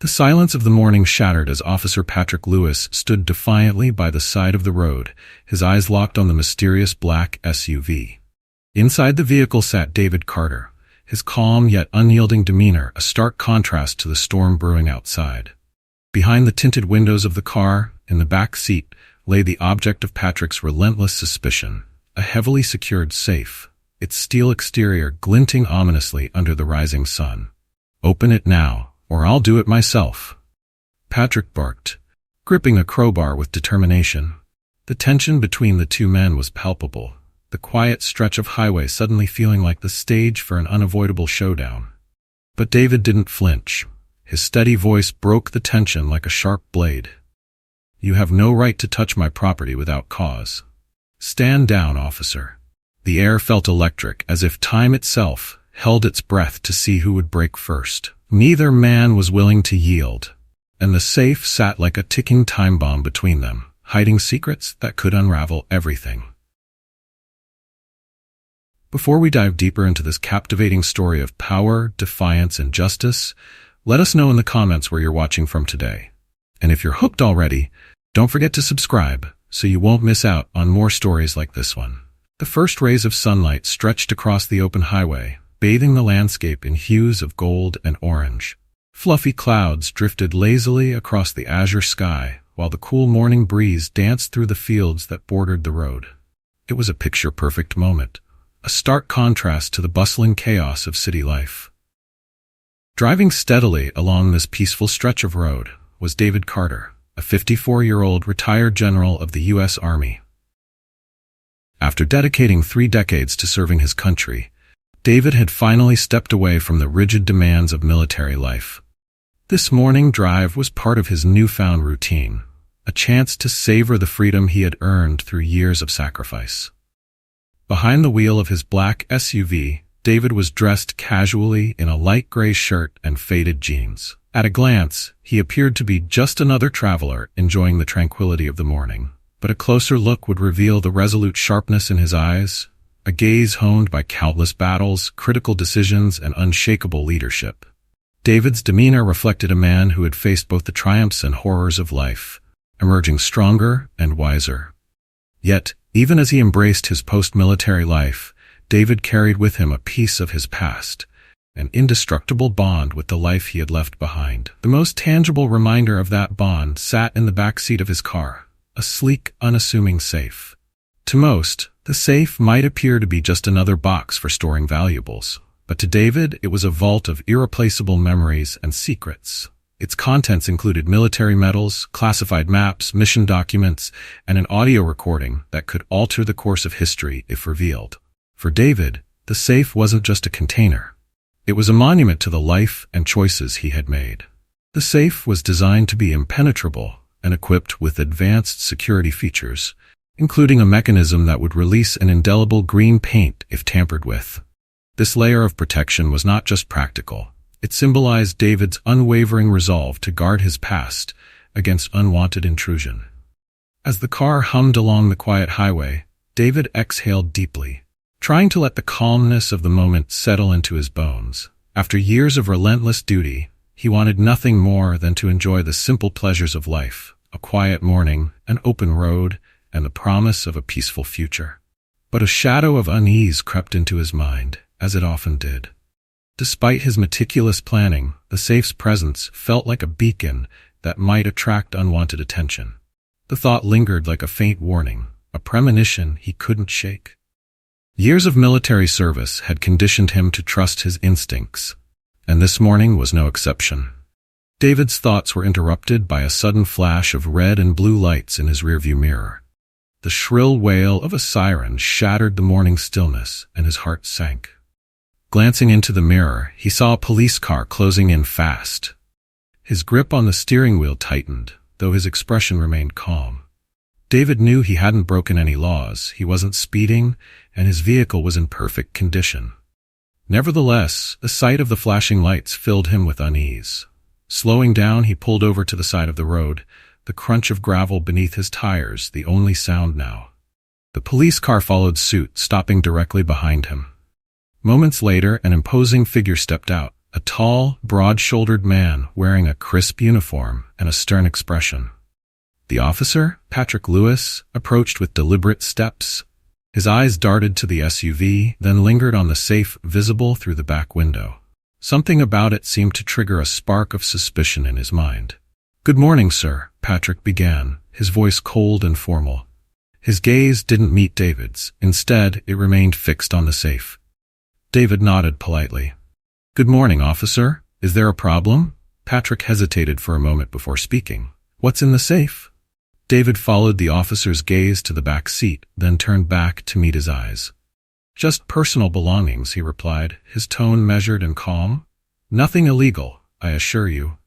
The silence of the morning shattered as Officer Patrick Lewis stood defiantly by the side of the road, his eyes locked on the mysterious black SUV. Inside the vehicle sat David Carter, his calm yet unyielding demeanor a stark contrast to the storm brewing outside. Behind the tinted windows of the car, in the back seat, lay the object of Patrick's relentless suspicion, a heavily secured safe, its steel exterior glinting ominously under the rising sun. "Open it now, or I'll do it myself," Patrick barked, gripping a crowbar with determination. The tension between the two men was palpable, the quiet stretch of highway suddenly feeling like the stage for an unavoidable showdown. But David didn't flinch. His steady voice broke the tension like a sharp blade. "You have no right to touch my property without cause. Stand down, officer." The air felt electric, as if time itself held its breath to see who would break first. Neither man was willing to yield, and the safe sat like a ticking time bomb between them, hiding secrets that could unravel everything. Before we dive deeper into this captivating story of power, defiance, and justice, let us know in the comments where you're watching from today. And if you're hooked already, don't forget to subscribe so you won't miss out on more stories like this one. The first rays of sunlight stretched across the open highway, bathing the landscape in hues of gold and orange. Fluffy clouds drifted lazily across the azure sky, while the cool morning breeze danced through the fields that bordered the road. It was a picture-perfect moment, a stark contrast to the bustling chaos of city life. Driving steadily along this peaceful stretch of road was David Carter, a 54-year-old retired general of the U.S. Army. After dedicating 3 decades to serving his country, David had finally stepped away from the rigid demands of military life. This morning drive was part of his newfound routine, a chance to savor the freedom he had earned through years of sacrifice. Behind the wheel of his black SUV, David was dressed casually in a light gray shirt and faded jeans. At a glance, he appeared to be just another traveler enjoying the tranquility of the morning. But a closer look would reveal the resolute sharpness in his eyes, a gaze honed by countless battles, critical decisions, and unshakable leadership. David's demeanor reflected a man who had faced both the triumphs and horrors of life, emerging stronger and wiser. Yet, even as he embraced his post-military life, David carried with him a piece of his past, an indestructible bond with the life he had left behind. The most tangible reminder of that bond sat in the back seat of his car, a sleek, unassuming safe. To most, the safe might appear to be just another box for storing valuables, but to David it was a vault of irreplaceable memories and secrets. Its contents included military medals, classified maps, mission documents, and an audio recording that could alter the course of history if revealed. For David, the safe wasn't just a container. It was a monument to the life and choices he had made. The safe was designed to be impenetrable and equipped with advanced security features, including a mechanism that would release an indelible green paint if tampered with. This layer of protection was not just practical. It symbolized David's unwavering resolve to guard his past against unwanted intrusion. As the car hummed along the quiet highway, David exhaled deeply, trying to let the calmness of the moment settle into his bones. After years of relentless duty, he wanted nothing more than to enjoy the simple pleasures of life, a quiet morning, an open road, and the promise of a peaceful future. But a shadow of unease crept into his mind, as it often did. Despite his meticulous planning, the safe's presence felt like a beacon that might attract unwanted attention. The thought lingered like a faint warning, a premonition he couldn't shake. Years of military service had conditioned him to trust his instincts, and this morning was no exception. David's thoughts were interrupted by a sudden flash of red and blue lights in his rearview mirror. The shrill wail of a siren shattered the morning stillness, and his heart sank. Glancing into the mirror, he saw a police car closing in fast. His grip on the steering wheel tightened, though his expression remained calm. David knew he hadn't broken any laws, he wasn't speeding, and his vehicle was in perfect condition. Nevertheless, the sight of the flashing lights filled him with unease. Slowing down, he pulled over to the side of the road, the crunch of gravel beneath his tires the only sound now. The police car followed suit, stopping directly behind him. Moments later, an imposing figure stepped out, a tall, broad-shouldered man wearing a crisp uniform and a stern expression. The officer, Patrick Lewis, approached with deliberate steps. His eyes darted to the SUV, then lingered on the safe visible through the back window. Something about it seemed to trigger a spark of suspicion in his mind. "Good morning, sir," Patrick began, his voice cold and formal. His gaze didn't meet David's. Instead, it remained fixed on the safe. David nodded politely. "Good morning, officer. Is there a problem?" Patrick hesitated for a moment before speaking. "What's in the safe?" David followed the officer's gaze to the back seat, then turned back to meet his eyes. "Just personal belongings," he replied, his tone measured and calm. "Nothing illegal, I assure you."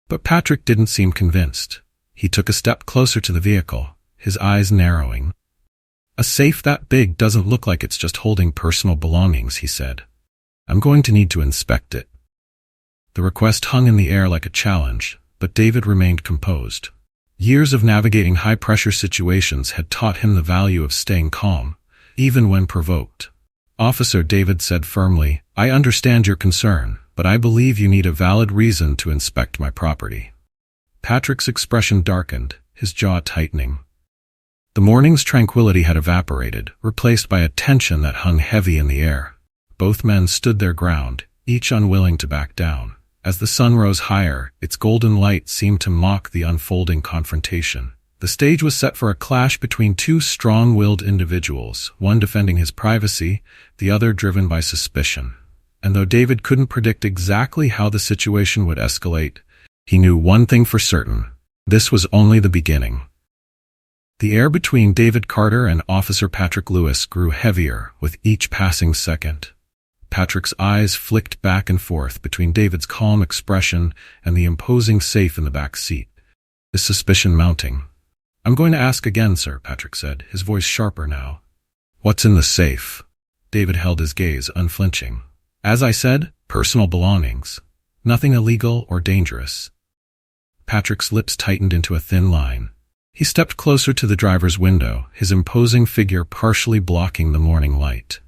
But Patrick didn't seem convinced. He took a step closer to the vehicle, his eyes narrowing. "A safe that big doesn't look like it's just holding personal belongings," he said. "I'm going to need to inspect it." The request hung in the air like a challenge, but David remained composed. Years of navigating high-pressure situations had taught him the value of staying calm, even when provoked. "Officer," David said firmly, "I understand your concern, but I believe you need a valid reason to inspect my property." Patrick's expression darkened, his jaw tightening. The morning's tranquility had evaporated, replaced by a tension that hung heavy in the air. Both men stood their ground, each unwilling to back down. As the sun rose higher, its golden light seemed to mock the unfolding confrontation. The stage was set for a clash between two strong-willed individuals, one defending his privacy, the other driven by suspicion. And though David couldn't predict exactly how the situation would escalate, he knew one thing for certain: this was only the beginning. The air between David Carter and Officer Patrick Lewis grew heavier with each passing second. Patrick's eyes flicked back and forth between David's calm expression and the imposing safe in the back seat, his suspicion mounting. "I'm going to ask again, sir," Patrick said, his voice sharper now. "What's in the safe?" David held his gaze, unflinching. "As I said, personal belongings. Nothing illegal or dangerous." Patrick's lips tightened into a thin line. He stepped closer to the driver's window, his imposing figure partially blocking the morning light.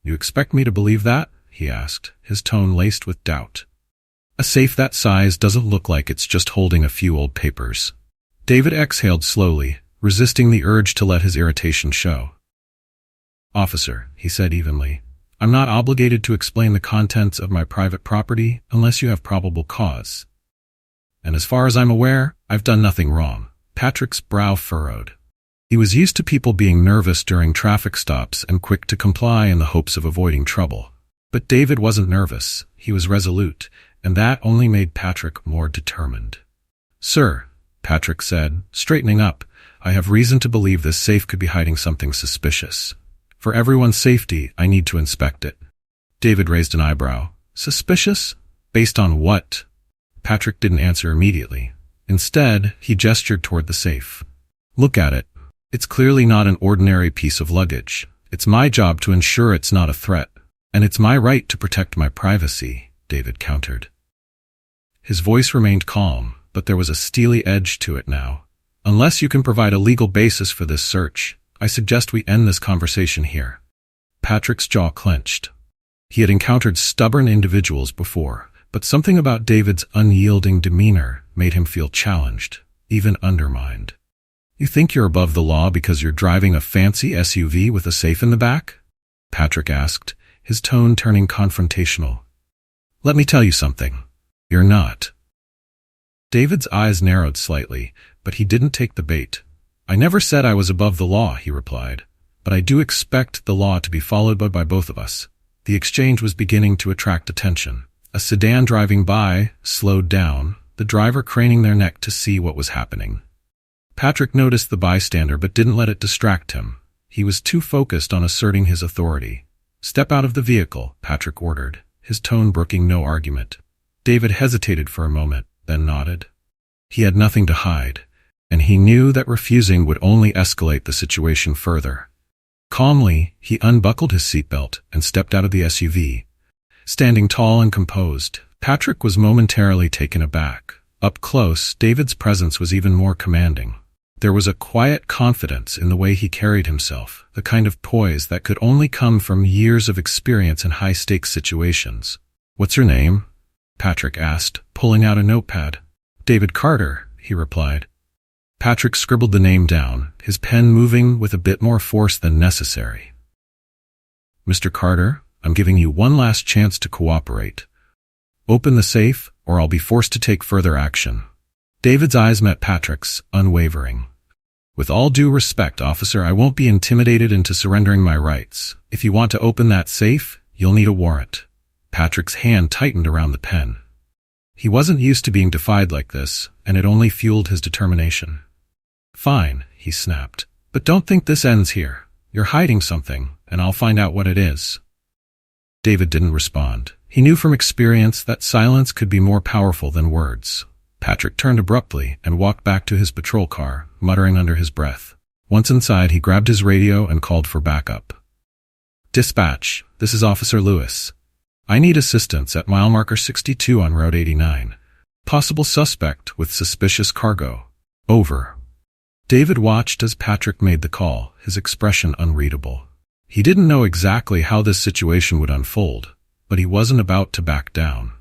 "You expect me to believe that?" he asked, his tone laced with doubt. "A safe that size doesn't look like it's just holding a few old papers." David exhaled slowly, resisting the urge to let his irritation show. "Officer," he said evenly, "I'm not obligated to explain the contents of my private property unless you have probable cause. And as far as I'm aware, I've done nothing wrong." Patrick's brow furrowed. He was used to people being nervous during traffic stops and quick to comply in the hopes of avoiding trouble. But David wasn't nervous, he was resolute, and that only made Patrick more determined. "Sir," Patrick said, straightening up, "I have reason to believe this safe could be hiding something suspicious. For everyone's safety, I need to inspect it." David raised an eyebrow. "Suspicious? Based on what?" Patrick didn't answer immediately. Instead, he gestured toward the safe. "Look at it. It's clearly not an ordinary piece of luggage. It's my job to ensure it's not a threat. And it's my right to protect my privacy," David countered. His voice remained calm, but there was a steely edge to it now. "Unless you can provide a legal basis for this search, I suggest we end this conversation here." Patrick's jaw clenched. He had encountered stubborn individuals before, but something about David's unyielding demeanor made him feel challenged, even undermined. "You think you're above the law because you're driving a fancy SUV with a safe in the back?" Patrick asked, his tone turning confrontational. "Let me tell you something. You're not." David's eyes narrowed slightly, but he didn't take the bait. "I never said I was above the law," he replied, "but I do expect the law to be followed by both of us." The exchange was beginning to attract attention. A sedan driving by slowed down, the driver craning their neck to see what was happening. Patrick noticed the bystander but didn't let it distract him. He was too focused on asserting his authority. "Step out of the vehicle," Patrick ordered, his tone brooking no argument. David hesitated for a moment, then nodded. He had nothing to hide, and he knew that refusing would only escalate the situation further. Calmly, he unbuckled his seatbelt and stepped out of the SUV. Standing tall and composed, Patrick was momentarily taken aback. Up close, David's presence was even more commanding. There was a quiet confidence in the way he carried himself, the kind of poise that could only come from years of experience in high-stakes situations. What's your name? Patrick asked, pulling out a notepad. David Carter, he replied. Patrick scribbled the name down, his pen moving with a bit more force than necessary. Mr. Carter, I'm giving you one last chance to cooperate. Open the safe, or I'll be forced to take further action. David's eyes met Patrick's, unwavering. With all due respect, officer, I won't be intimidated into surrendering my rights. If you want to open that safe, you'll need a warrant. Patrick's hand tightened around the pen. He wasn't used to being defied like this, and it only fueled his determination. Fine, he snapped. But don't think this ends here. You're hiding something, and I'll find out what it is. David didn't respond. He knew from experience that silence could be more powerful than words. Patrick turned abruptly and walked back to his patrol car, muttering under his breath. Once inside, he grabbed his radio and called for backup. Dispatch, this is Officer Lewis. I need assistance at mile marker 62 on Route 89. Possible suspect with suspicious cargo. Over. David watched as Patrick made the call, his expression unreadable. He didn't know exactly how this situation would unfold, but he wasn't about to back down.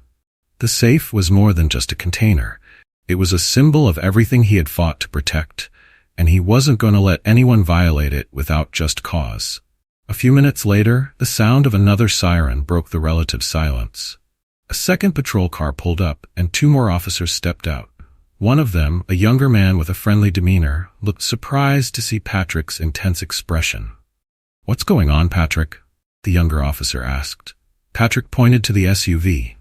The safe was more than just a container. It was a symbol of everything he had fought to protect, and he wasn't going to let anyone violate it without just cause. A few minutes later, the sound of another siren broke the relative silence. A second patrol car pulled up, and two more officers stepped out. One of them, a younger man with a friendly demeanor, looked surprised to see Patrick's intense expression. What's going on, Patrick? The younger officer asked. Patrick pointed to the SUV.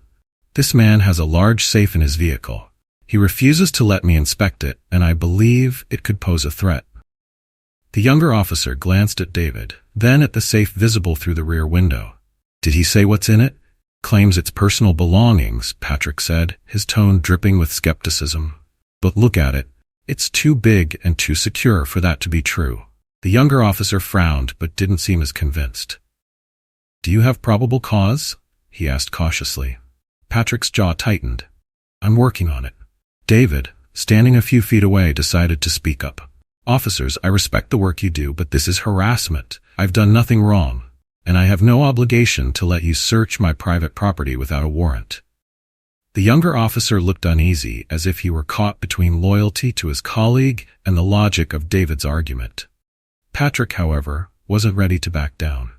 This man has a large safe in his vehicle. He refuses to let me inspect it, and I believe it could pose a threat. The younger officer glanced at David, then at the safe visible through the rear window. Did he say what's in it? Claims it's personal belongings, Patrick said, his tone dripping with skepticism. But look at it. It's too big and too secure for that to be true. The younger officer frowned but didn't seem as convinced. Do you have probable cause? He asked cautiously. Patrick's jaw tightened. I'm working on it. David, standing a few feet away, decided to speak up. Officers, I respect the work you do, but this is harassment. I've done nothing wrong, and I have no obligation to let you search my private property without a warrant. The younger officer looked uneasy, as if he were caught between loyalty to his colleague and the logic of David's argument. Patrick, however, wasn't ready to back down.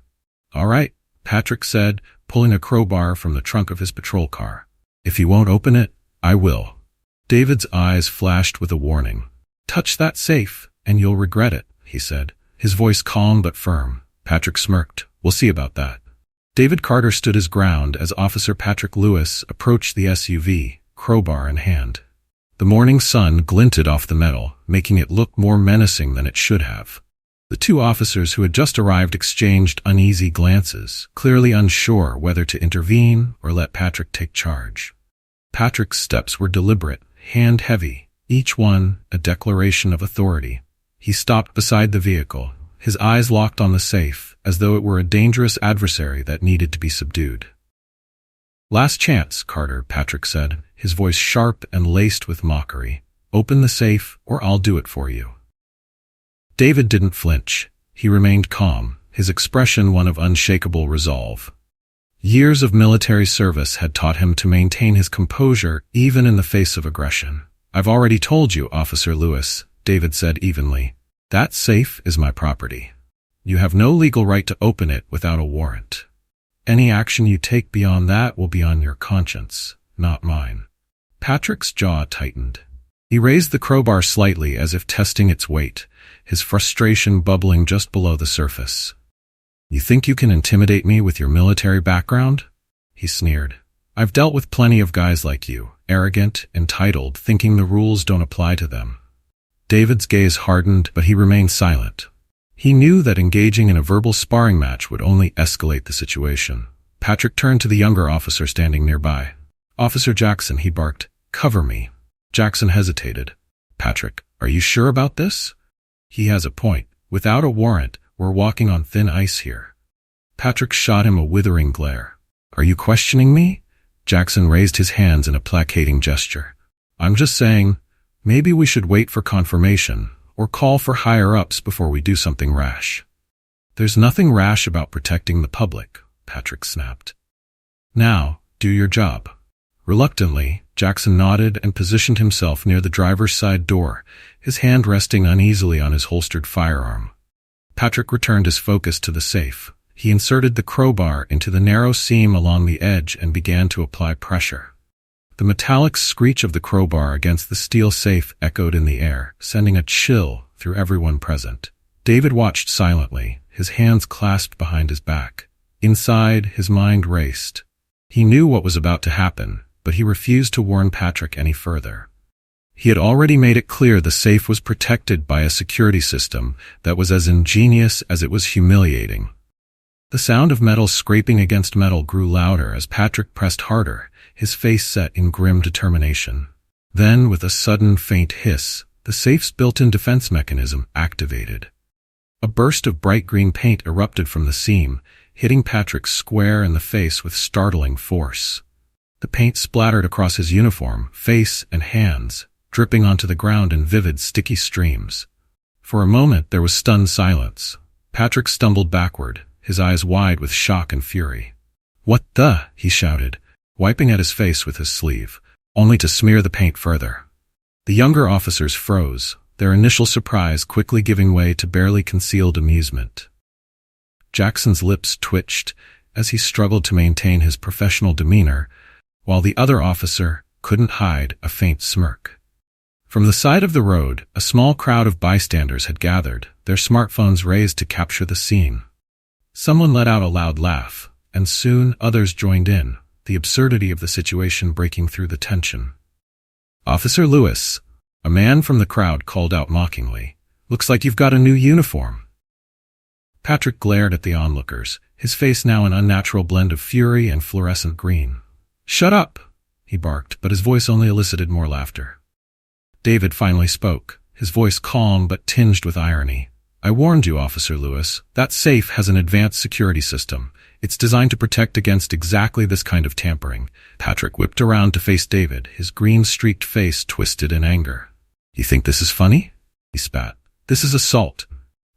All right, Patrick said, pulling a crowbar from the trunk of his patrol car. If you won't open it, I will. David's eyes flashed with a warning. Touch that safe, and you'll regret it, he said, his voice calm but firm. Patrick smirked. We'll see about that. David Carter stood his ground as Officer Patrick Lewis approached the SUV, crowbar in hand. The morning sun glinted off the metal, making it look more menacing than it should have. The two officers who had just arrived exchanged uneasy glances, clearly unsure whether to intervene or let Patrick take charge. Patrick's steps were deliberate, hand-heavy, each one a declaration of authority. He stopped beside the vehicle, his eyes locked on the safe, as though it were a dangerous adversary that needed to be subdued. Last chance, Carter, Patrick said, his voice sharp and laced with mockery. Open the safe, or I'll do it for you. David didn't flinch. He remained calm, his expression one of unshakable resolve. Years of military service had taught him to maintain his composure even in the face of aggression. I've already told you, Officer Lewis, David said evenly. That safe is my property. You have no legal right to open it without a warrant. Any action you take beyond that will be on your conscience, not mine. Patrick's jaw tightened. He raised the crowbar slightly as if testing its weight, his frustration bubbling just below the surface. You think you can intimidate me with your military background? He sneered. I've dealt with plenty of guys like you, arrogant, entitled, thinking the rules don't apply to them. David's gaze hardened, but he remained silent. He knew that engaging in a verbal sparring match would only escalate the situation. Patrick turned to the younger officer standing nearby. Officer Jackson, he barked, cover me. Jackson hesitated. Patrick, are you sure about this? He has a point. Without a warrant, we're walking on thin ice here. Patrick shot him a withering glare. Are you questioning me? Jackson raised his hands in a placating gesture. I'm just saying, maybe we should wait for confirmation, or call for higher-ups before we do something rash. There's nothing rash about protecting the public, Patrick snapped. Now, Do your job. Reluctantly, Jackson nodded and positioned himself near the driver's side door, his hand resting uneasily on his holstered firearm. Patrick returned his focus to the safe. He inserted the crowbar into the narrow seam along the edge and began to apply pressure. The metallic screech of the crowbar against the steel safe echoed in the air, sending a chill through everyone present. David watched silently, his hands clasped behind his back. Inside, his mind raced. He knew what was about to happen, but he refused to warn Patrick any further. He had already made it clear the safe was protected by a security system that was as ingenious as it was humiliating. The sound of metal scraping against metal grew louder as Patrick pressed harder, his face set in grim determination. Then, with a sudden faint hiss, the safe's built-in defense mechanism activated. A burst of bright green paint erupted from the seam, hitting Patrick square in the face with startling force. The paint splattered across his uniform, face, and hands, dripping onto the ground in vivid, sticky streams. For a moment, there was stunned silence. Patrick stumbled backward, his eyes wide with shock and fury. "What the?" he shouted, wiping at his face with his sleeve, only to smear the paint further. The younger officers froze, their initial surprise quickly giving way to barely concealed amusement. Jackson's lips twitched as he struggled to maintain his professional demeanor, while the other officer couldn't hide a faint smirk. From the side of the road, a small crowd of bystanders had gathered, their smartphones raised to capture the scene. Someone let out a loud laugh, and soon others joined in, the absurdity of the situation breaking through the tension. "Officer Lewis," a man from the crowd called out mockingly, "looks like you've got a new uniform." Patrick glared at the onlookers, his face now an unnatural blend of fury and fluorescent green. "Shut up!" he barked, but his voice only elicited more laughter. David finally spoke, his voice calm but tinged with irony. "I warned you, Officer Lewis. That safe has an advanced security system. It's designed to protect against exactly this kind of tampering." Patrick whipped around to face David, his green-streaked face twisted in anger. "You think this is funny?" he spat. "This is assault."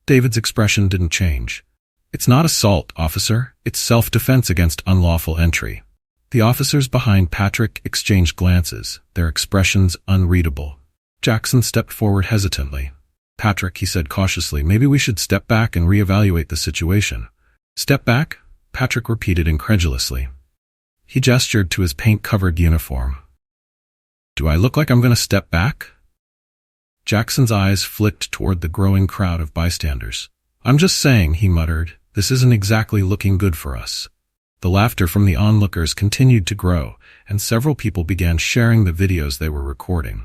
David's expression didn't change. "It's not assault, officer. It's self-defense against unlawful entry." The officers behind Patrick exchanged glances, their expressions unreadable. Jackson stepped forward hesitantly. "Patrick," he said cautiously, "maybe we should step back and reevaluate the situation." "Step back?" Patrick repeated incredulously. He gestured to his paint-covered uniform. "Do I look like I'm going to step back?" Jackson's eyes flicked toward the growing crowd of bystanders. "I'm just saying," he muttered, "this isn't exactly looking good for us." The laughter from the onlookers continued to grow, and several people began sharing the videos they were recording.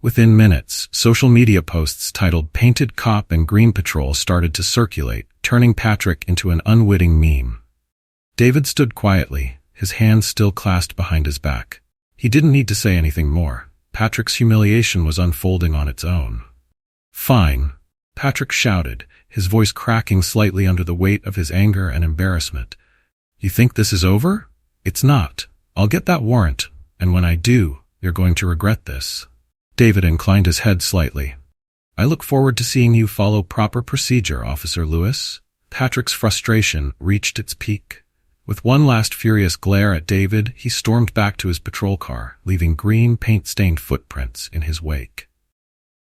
Within minutes, social media posts titled "Painted Cop" and "Green Patrol" started to circulate, turning Patrick into an unwitting meme. David stood quietly, his hands still clasped behind his back. He didn't need to say anything more. Patrick's humiliation was unfolding on its own. "Fine," Patrick shouted, his voice cracking slightly under the weight of his anger and embarrassment. "You think this is over? It's not. I'll get that warrant, and when I do, you're going to regret this." David inclined his head slightly. "I look forward to seeing you follow proper procedure, Officer Lewis." Patrick's frustration reached its peak. With one last furious glare at David, he stormed back to his patrol car, leaving green paint-stained footprints in his wake.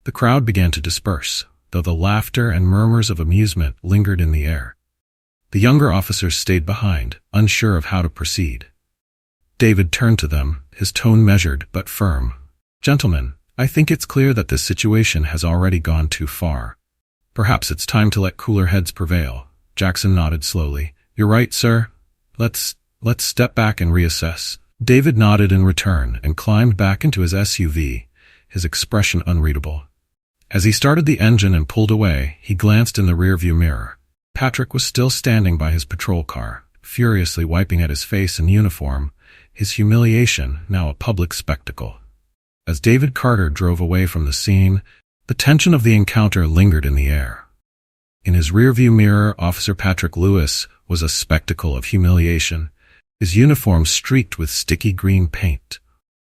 The crowd began to disperse, though the laughter and murmurs of amusement lingered in the air. The younger officers stayed behind, unsure of how to proceed. David turned to them, his tone measured but firm. "Gentlemen, I think it's clear that this situation has already gone too far. Perhaps it's time to let cooler heads prevail." Jackson nodded slowly. "You're right, sir. Let's step back and reassess." David nodded in return and climbed back into his SUV, his expression unreadable. As he started the engine and pulled away, he glanced in the rearview mirror. Patrick was still standing by his patrol car, furiously wiping at his face and uniform, his humiliation now a public spectacle. As David Carter drove away from the scene, the tension of the encounter lingered in the air. In his rearview mirror, Officer Patrick Lewis was a spectacle of humiliation, his uniform streaked with sticky green paint.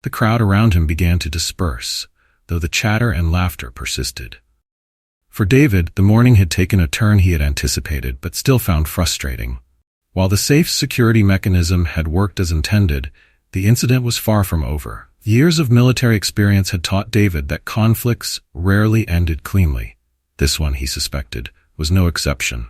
The crowd around him began to disperse, though the chatter and laughter persisted. For David, the morning had taken a turn he had anticipated but still found frustrating. While the safe's security mechanism had worked as intended, the incident was far from over. Years of military experience had taught David that conflicts rarely ended cleanly. This one, he suspected, was no exception.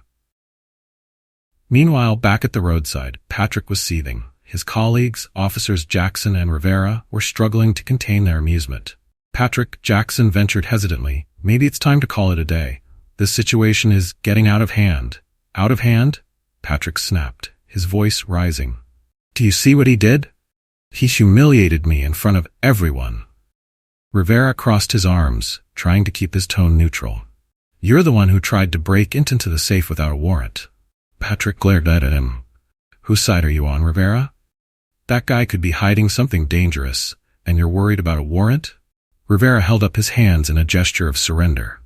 Meanwhile, back at the roadside, Patrick was seething. His colleagues, Officers Jackson and Rivera, were struggling to contain their amusement. "Patrick," Jackson ventured hesitantly, "maybe it's time to call it a day. This situation is getting out of hand." "Out of hand?" Patrick snapped, his voice rising. "Do you see what he did? He humiliated me in front of everyone." Rivera crossed his arms, trying to keep his tone neutral. "You're the one who tried to break into the safe without a warrant." Patrick glared at him. "Whose side are you on, Rivera? That guy could be hiding something dangerous, and you're worried about a warrant?" Rivera held up his hands in a gesture of surrender.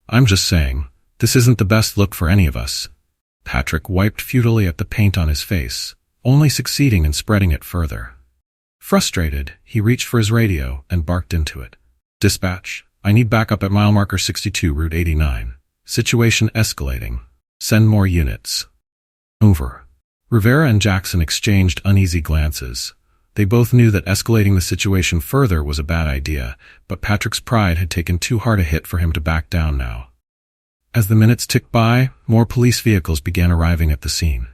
"I'm just saying, this isn't the best look for any of us." Patrick wiped futilely at the paint on his face, only succeeding in spreading it further. Frustrated, he reached for his radio and barked into it. "Dispatch, I need backup at mile marker 62, Route 89. Situation escalating. Send more units." Over. Rivera and Jackson exchanged uneasy glances. They both knew that escalating the situation further was a bad idea, but Patrick's pride had taken too hard a hit for him to back down now. As the minutes ticked by, more police vehicles began arriving at the scene.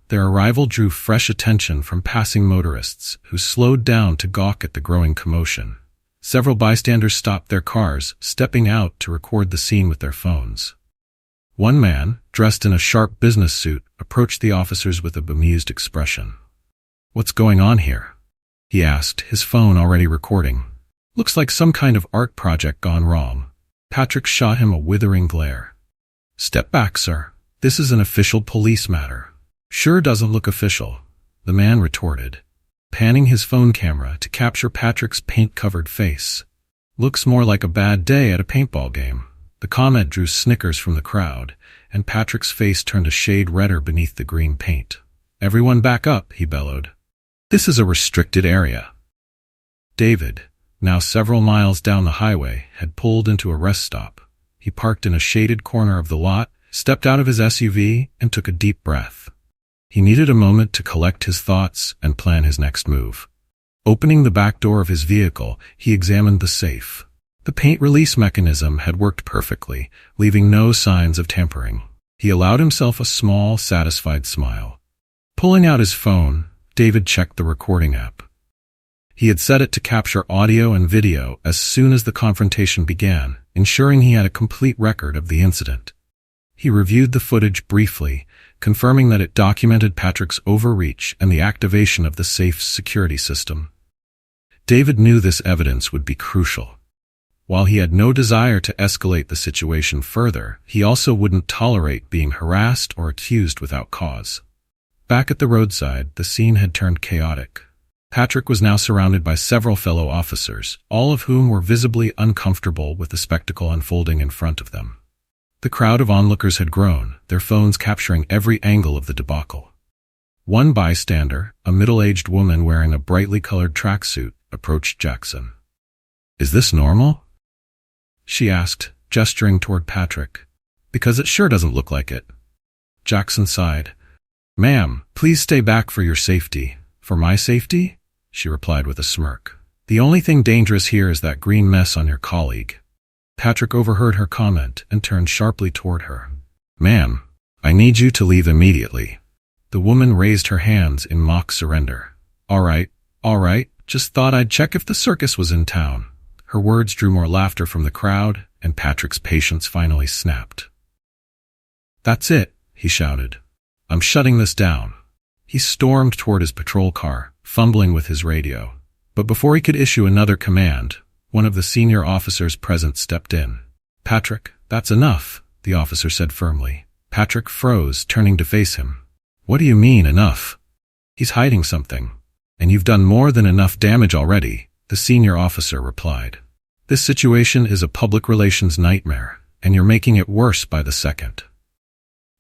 Their arrival drew fresh attention from passing motorists, who slowed down to gawk at the growing commotion. Several bystanders stopped their cars, stepping out to record the scene with their phones. One man, dressed in a sharp business suit, approached the officers with a bemused expression. "What's going on here?" he asked, his phone already recording. "Looks like some kind of art project gone wrong." Patrick shot him a withering glare. "Step back, sir. This is an official police matter." "Sure doesn't look official," the man retorted, panning his phone camera to capture Patrick's paint-covered face. "Looks more like a bad day at a paintball game." The comment drew snickers from the crowd, and Patrick's face turned a shade redder beneath the green paint. "Everyone back up," he bellowed. "This is a restricted area." David, now several miles down the highway, had pulled into a rest stop. He parked in a shaded corner of the lot, stepped out of his SUV, and took a deep breath. He needed a moment to collect his thoughts and plan his next move. Opening the back door of his vehicle, he examined the safe. The paint release mechanism had worked perfectly, leaving no signs of tampering. He allowed himself a small, satisfied smile. Pulling out his phone, David checked the recording app. He had set it to capture audio and video as soon as the confrontation began, ensuring he had a complete record of the incident. He reviewed the footage briefly, confirming that it documented Patrick's overreach and the activation of the safe's security system. David knew this evidence would be crucial. While he had no desire to escalate the situation further, he also wouldn't tolerate being harassed or accused without cause. Back at the roadside, the scene had turned chaotic. Patrick was now surrounded by several fellow officers, all of whom were visibly uncomfortable with the spectacle unfolding in front of them. The crowd of onlookers had grown, their phones capturing every angle of the debacle. One bystander, a middle-aged woman wearing a brightly colored tracksuit, approached Jackson. "Is this normal?" she asked, gesturing toward Patrick. "Because it sure doesn't look like it." Jackson sighed. "Ma'am, please stay back for your safety." "For my safety?" she replied with a smirk. "The only thing dangerous here is that green mess on your colleague." Patrick overheard her comment and turned sharply toward her. "Ma'am, I need you to leave immediately." The woman raised her hands in mock surrender. All right, just thought I'd check if the circus was in town." Her words drew more laughter from the crowd, and Patrick's patience finally snapped. "That's it," he shouted. "I'm shutting this down." He stormed toward his patrol car, fumbling with his radio. But before he could issue another command, one of the senior officers present stepped in. "Patrick, that's enough," the officer said firmly. Patrick froze, turning to face him. "What do you mean, enough?" "He's hiding something. And you've done more than enough damage already," the senior officer replied. "This situation is a public relations nightmare, and you're making it worse by the second."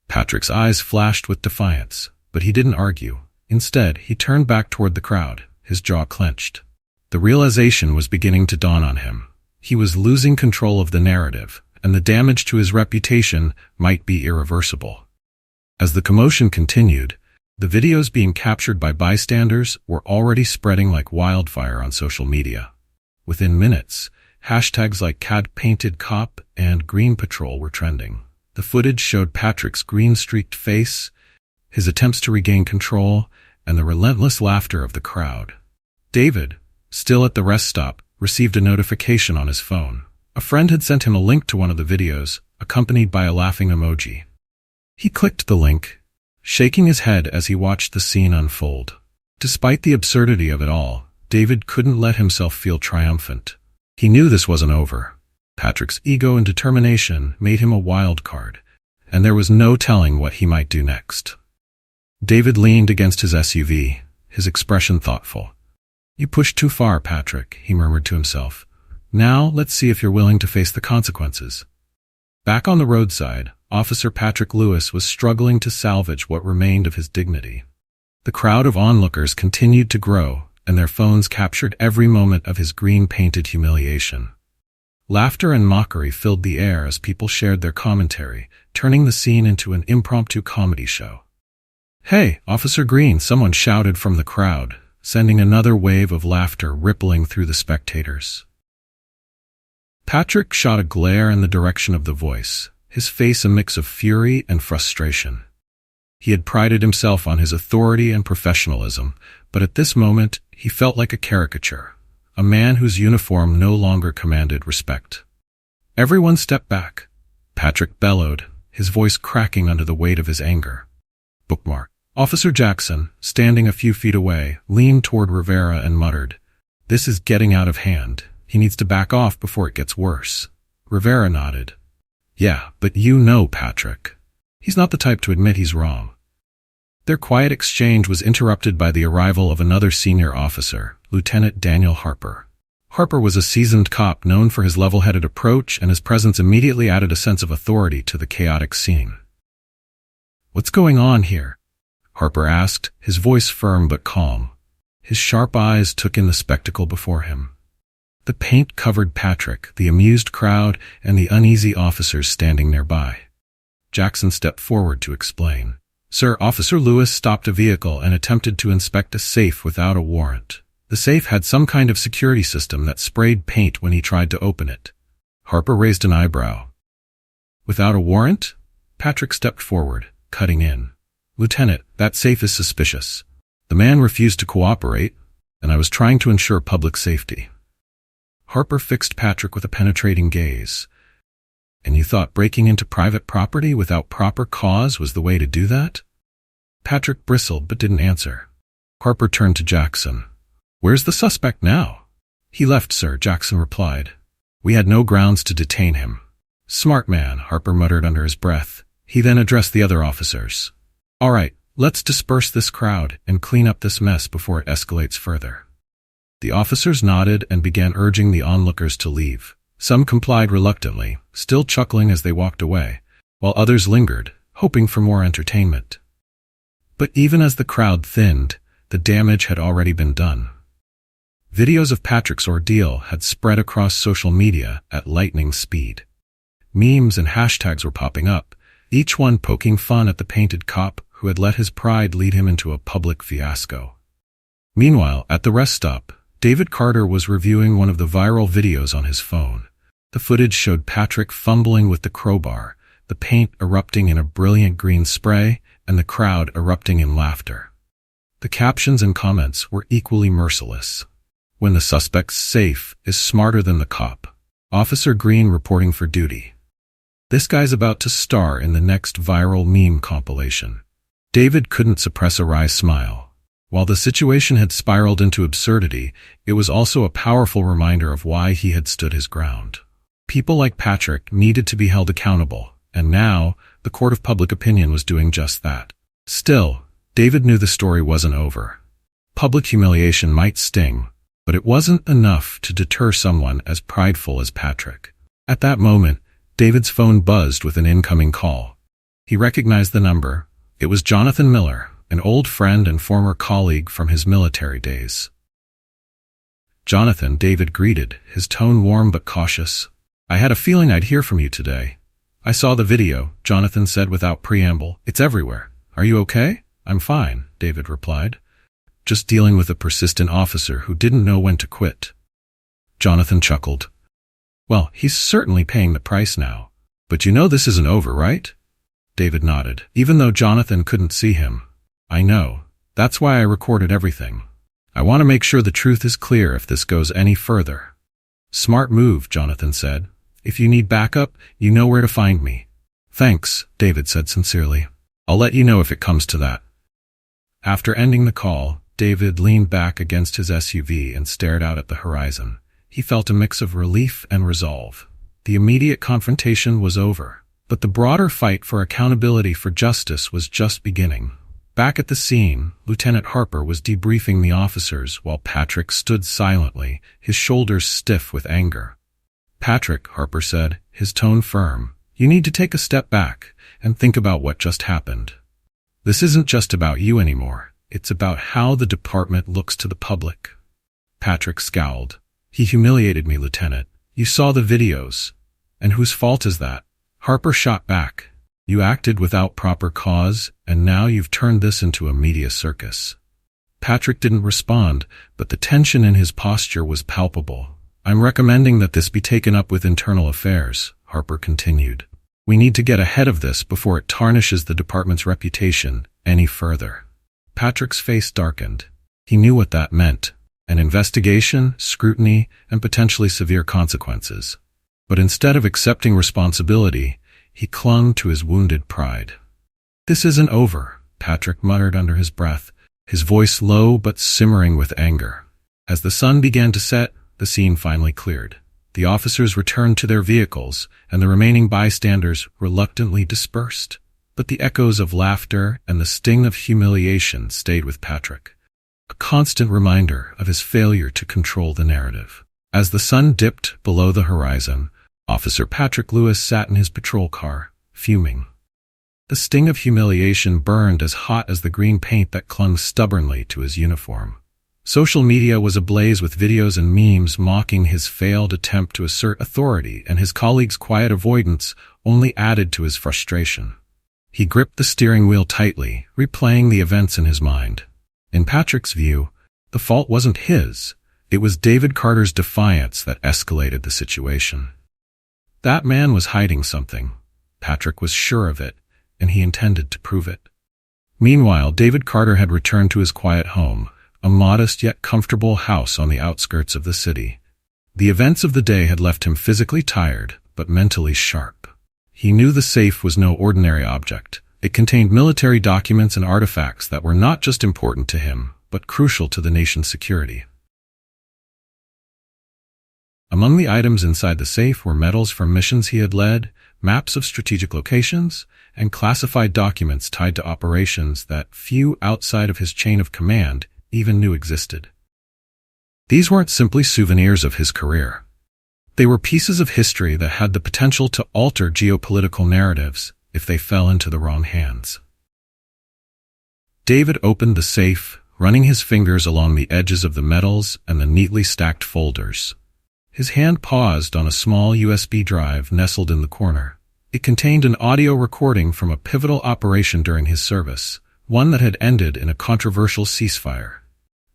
Patrick's eyes flashed with defiance, but he didn't argue. Instead, he turned back toward the crowd, his jaw clenched. The realization was beginning to dawn on him. He was losing control of the narrative, and the damage to his reputation might be irreversible. As the commotion continued, The videos being captured by bystanders were already spreading like wildfire on social media. Within minutes, hashtags like cat-painted cop and green patrol were trending. The footage showed Patrick's green-streaked face, his attempts to regain control, and the relentless laughter of the crowd. David, still at the rest stop, received a notification on his phone. A friend had sent him a link to one of the videos, accompanied by a laughing emoji. He clicked the link, shaking his head as he watched the scene unfold. Despite the absurdity of it all, David couldn't let himself feel triumphant. He knew this wasn't over. Patrick's ego and determination made him a wild card, and there was no telling what he might do next. David leaned against his SUV, his expression thoughtful. "You pushed too far, Patrick," he murmured to himself. "Now let's see if you're willing to face the consequences." Back on the roadside, Officer Patrick Lewis was struggling to salvage what remained of his dignity. The crowd of onlookers continued to grow, and their phones captured every moment of his green-painted humiliation. Laughter and mockery filled the air as people shared their commentary, turning the scene into an impromptu comedy show. "Hey, Officer Green," someone shouted from the crowd, sending another wave of laughter rippling through the spectators. Patrick shot a glare in the direction of the voice, his face a mix of fury and frustration. He had prided himself on his authority and professionalism, but at this moment he felt like a caricature, a man whose uniform no longer commanded respect. "Everyone step back," Patrick bellowed, his voice cracking under the weight of his anger. Bookmark. Officer Jackson, standing a few feet away, leaned toward Rivera and muttered, "This is getting out of hand. He needs to back off before it gets worse." Rivera nodded. "Yeah, but you know Patrick. He's not the type to admit he's wrong." Their quiet exchange was interrupted by the arrival of another senior officer, Lieutenant Daniel Harper. Harper was a seasoned cop known for his level-headed approach, and his presence immediately added a sense of authority to the chaotic scene. "What's going on here?" Harper asked, his voice firm but calm. His sharp eyes took in the spectacle before him. The paint-covered Patrick, the amused crowd, and the uneasy officers standing nearby. Jackson stepped forward to explain. "Sir, Officer Lewis stopped a vehicle and attempted to inspect a safe without a warrant. The safe had some kind of security system that sprayed paint when he tried to open it." Harper raised an eyebrow. "Without a warrant?" Patrick stepped forward, cutting in. "Lieutenant, that safe is suspicious. The man refused to cooperate, and I was trying to ensure public safety." Harper fixed Patrick with a penetrating gaze. "And you thought breaking into private property without proper cause was the way to do that?" Patrick bristled but didn't answer. Harper turned to Jackson. "Where's the suspect now?" "He left, sir," Jackson replied. "We had no grounds to detain him." "Smart man," Harper muttered under his breath. He then addressed the other officers. "All right, let's disperse this crowd and clean up this mess before it escalates further." The officers nodded and began urging the onlookers to leave. Some complied reluctantly, still chuckling as they walked away, while others lingered, hoping for more entertainment. But even as the crowd thinned, the damage had already been done. Videos of Patrick's ordeal had spread across social media at lightning speed. Memes and hashtags were popping up, each one poking fun at the painted cop who had let his pride lead him into a public fiasco. Meanwhile, at the rest stop, David Carter was reviewing one of the viral videos on his phone. The footage showed Patrick fumbling with the crowbar, the paint erupting in a brilliant green spray, and the crowd erupting in laughter. The captions and comments were equally merciless. "When the suspect's safe is smarter than the cop. Officer Green reporting for duty. This guy's about to star in the next viral meme compilation." David couldn't suppress a wry smile. While the situation had spiraled into absurdity, it was also a powerful reminder of why he had stood his ground. People like Patrick needed to be held accountable, and now the court of public opinion was doing just that. Still, David knew the story wasn't over. Public humiliation might sting, but it wasn't enough to deter someone as prideful as Patrick. At that moment, David's phone buzzed with an incoming call. He recognized the number. It was Jonathan Miller, an old friend and former colleague from his military days. "Jonathan," David greeted, his tone warm but cautious. "I had a feeling I'd hear from you today." "I saw the video," Jonathan said without preamble. "It's everywhere. Are you okay?" I'm fine, David replied. Just dealing with a persistent officer who didn't know when to quit. Jonathan chuckled. Well, he's certainly paying the price now. But you know this isn't over, right? David nodded, even though Jonathan couldn't see him. I know. That's why I recorded everything. I want to make sure the truth is clear if this goes any further. Smart move, Jonathan said. If you need backup, you know where to find me. Thanks, David said sincerely. I'll let you know if it comes to that. After ending the call, David leaned back against his SUV and stared out at the horizon. He felt a mix of relief and resolve. The immediate confrontation was over, but the broader fight for accountability for justice was just beginning. Back at the scene, Lieutenant Harper was debriefing the officers while Patrick stood silently, his shoulders stiff with anger. Patrick, Harper said, his tone firm, you need to take a step back and think about what just happened. This isn't just about you anymore. It's about how the department looks to the public. Patrick scowled. He humiliated me, Lieutenant. You saw the videos. And whose fault is that? Harper shot back. You acted without proper cause, and now you've turned this into a media circus. Patrick didn't respond, but the tension in his posture was palpable. I'm recommending that this be taken up with internal affairs, Harper continued. We need to get ahead of this before it tarnishes the department's reputation any further. Patrick's face darkened. He knew what that meant. An investigation, scrutiny, and potentially severe consequences. But instead of accepting responsibility, he clung to his wounded pride. This isn't over, Patrick muttered under his breath, his voice low but simmering with anger. As the sun began to set, the scene finally cleared. The officers returned to their vehicles, and the remaining bystanders reluctantly dispersed. But the echoes of laughter and the sting of humiliation stayed with Patrick, a constant reminder of his failure to control the narrative. As the sun dipped below the horizon, Officer Patrick Lewis sat in his patrol car, fuming. The sting of humiliation burned as hot as the green paint that clung stubbornly to his uniform. Social media was ablaze with videos and memes mocking his failed attempt to assert authority, and his colleagues' quiet avoidance only added to his frustration. He gripped the steering wheel tightly, replaying the events in his mind. In Patrick's view, the fault wasn't his. It was David Carter's defiance that escalated the situation. That man was hiding something. Patrick was sure of it, and he intended to prove it. Meanwhile, David Carter had returned to his quiet home, a modest yet comfortable house on the outskirts of the city. The events of the day had left him physically tired, but mentally sharp. He knew the safe was no ordinary object. It contained military documents and artifacts that were not just important to him, but crucial to the nation's security. Among the items inside the safe were medals from missions he had led, maps of strategic locations, and classified documents tied to operations that few outside of his chain of command even knew existed. These weren't simply souvenirs of his career. They were pieces of history that had the potential to alter geopolitical narratives if they fell into the wrong hands. David opened the safe, running his fingers along the edges of the medals and the neatly stacked folders. His hand paused on a small USB drive nestled in the corner. It contained an audio recording from a pivotal operation during his service, one that had ended in a controversial ceasefire.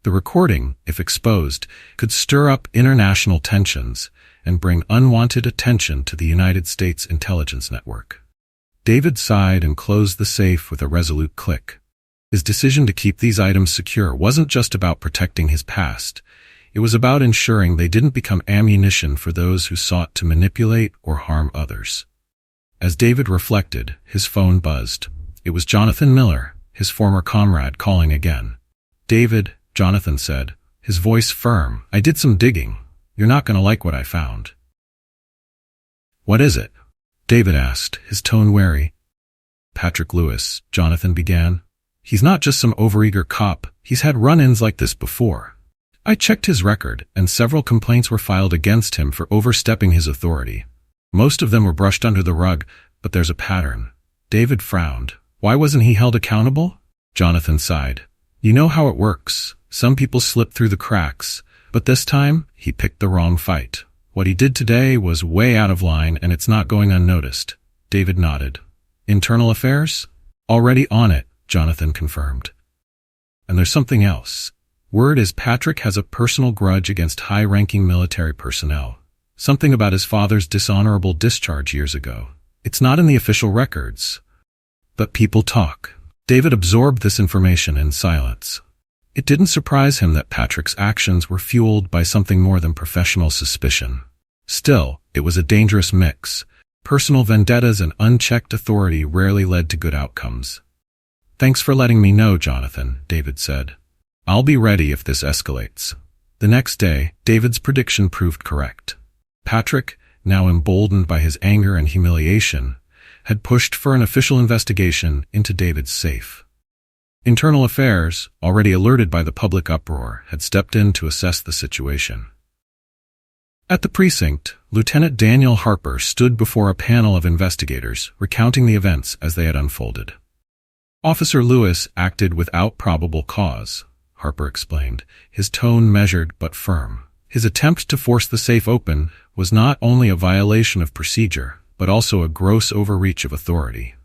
The recording, if exposed, could stir up international tensions and bring unwanted attention to the United States intelligence network. David sighed and closed the safe with a resolute click. His decision to keep these items secure wasn't just about protecting his past. It was about ensuring they didn't become ammunition for those who sought to manipulate or harm others. As David reflected, his phone buzzed. It was Jonathan Miller, his former comrade, calling again. "David," Jonathan said, his voice firm, "I did some digging. You're not going to like what I found." "What is it?" David asked, his tone wary. "Patrick Lewis," Jonathan began. "He's not just some overeager cop. He's had run-ins like this before. I checked his record, and several complaints were filed against him for overstepping his authority. Most of them were brushed under the rug, but there's a pattern." David frowned. "Why wasn't he held accountable?" Jonathan sighed. "You know how it works. Some people slip through the cracks, but this time, he picked the wrong fight. What he did today was way out of line, and it's not going unnoticed." David nodded. "Internal affairs?" "Already on it," Jonathan confirmed. And there's something else. Word is Patrick has a personal grudge against high-ranking military personnel. Something about his father's dishonorable discharge years ago. It's not in the official records. But people talk. David absorbed this information in silence. It didn't surprise him that Patrick's actions were fueled by something more than professional suspicion. Still, it was a dangerous mix. Personal vendettas and unchecked authority rarely led to good outcomes. "Thanks for letting me know, Jonathan," David said. "I'll be ready if this escalates." The next day, David's prediction proved correct. Patrick, now emboldened by his anger and humiliation, had pushed for an official investigation into David's safe. Internal Affairs, already alerted by the public uproar, had stepped in to assess the situation. At the precinct, Lieutenant Daniel Harper stood before a panel of investigators, recounting the events as they had unfolded. "Officer Lewis acted without probable cause," Harper explained, his tone measured but firm. "His attempt to force the safe open was not only a violation of procedure, but also a gross overreach of authority.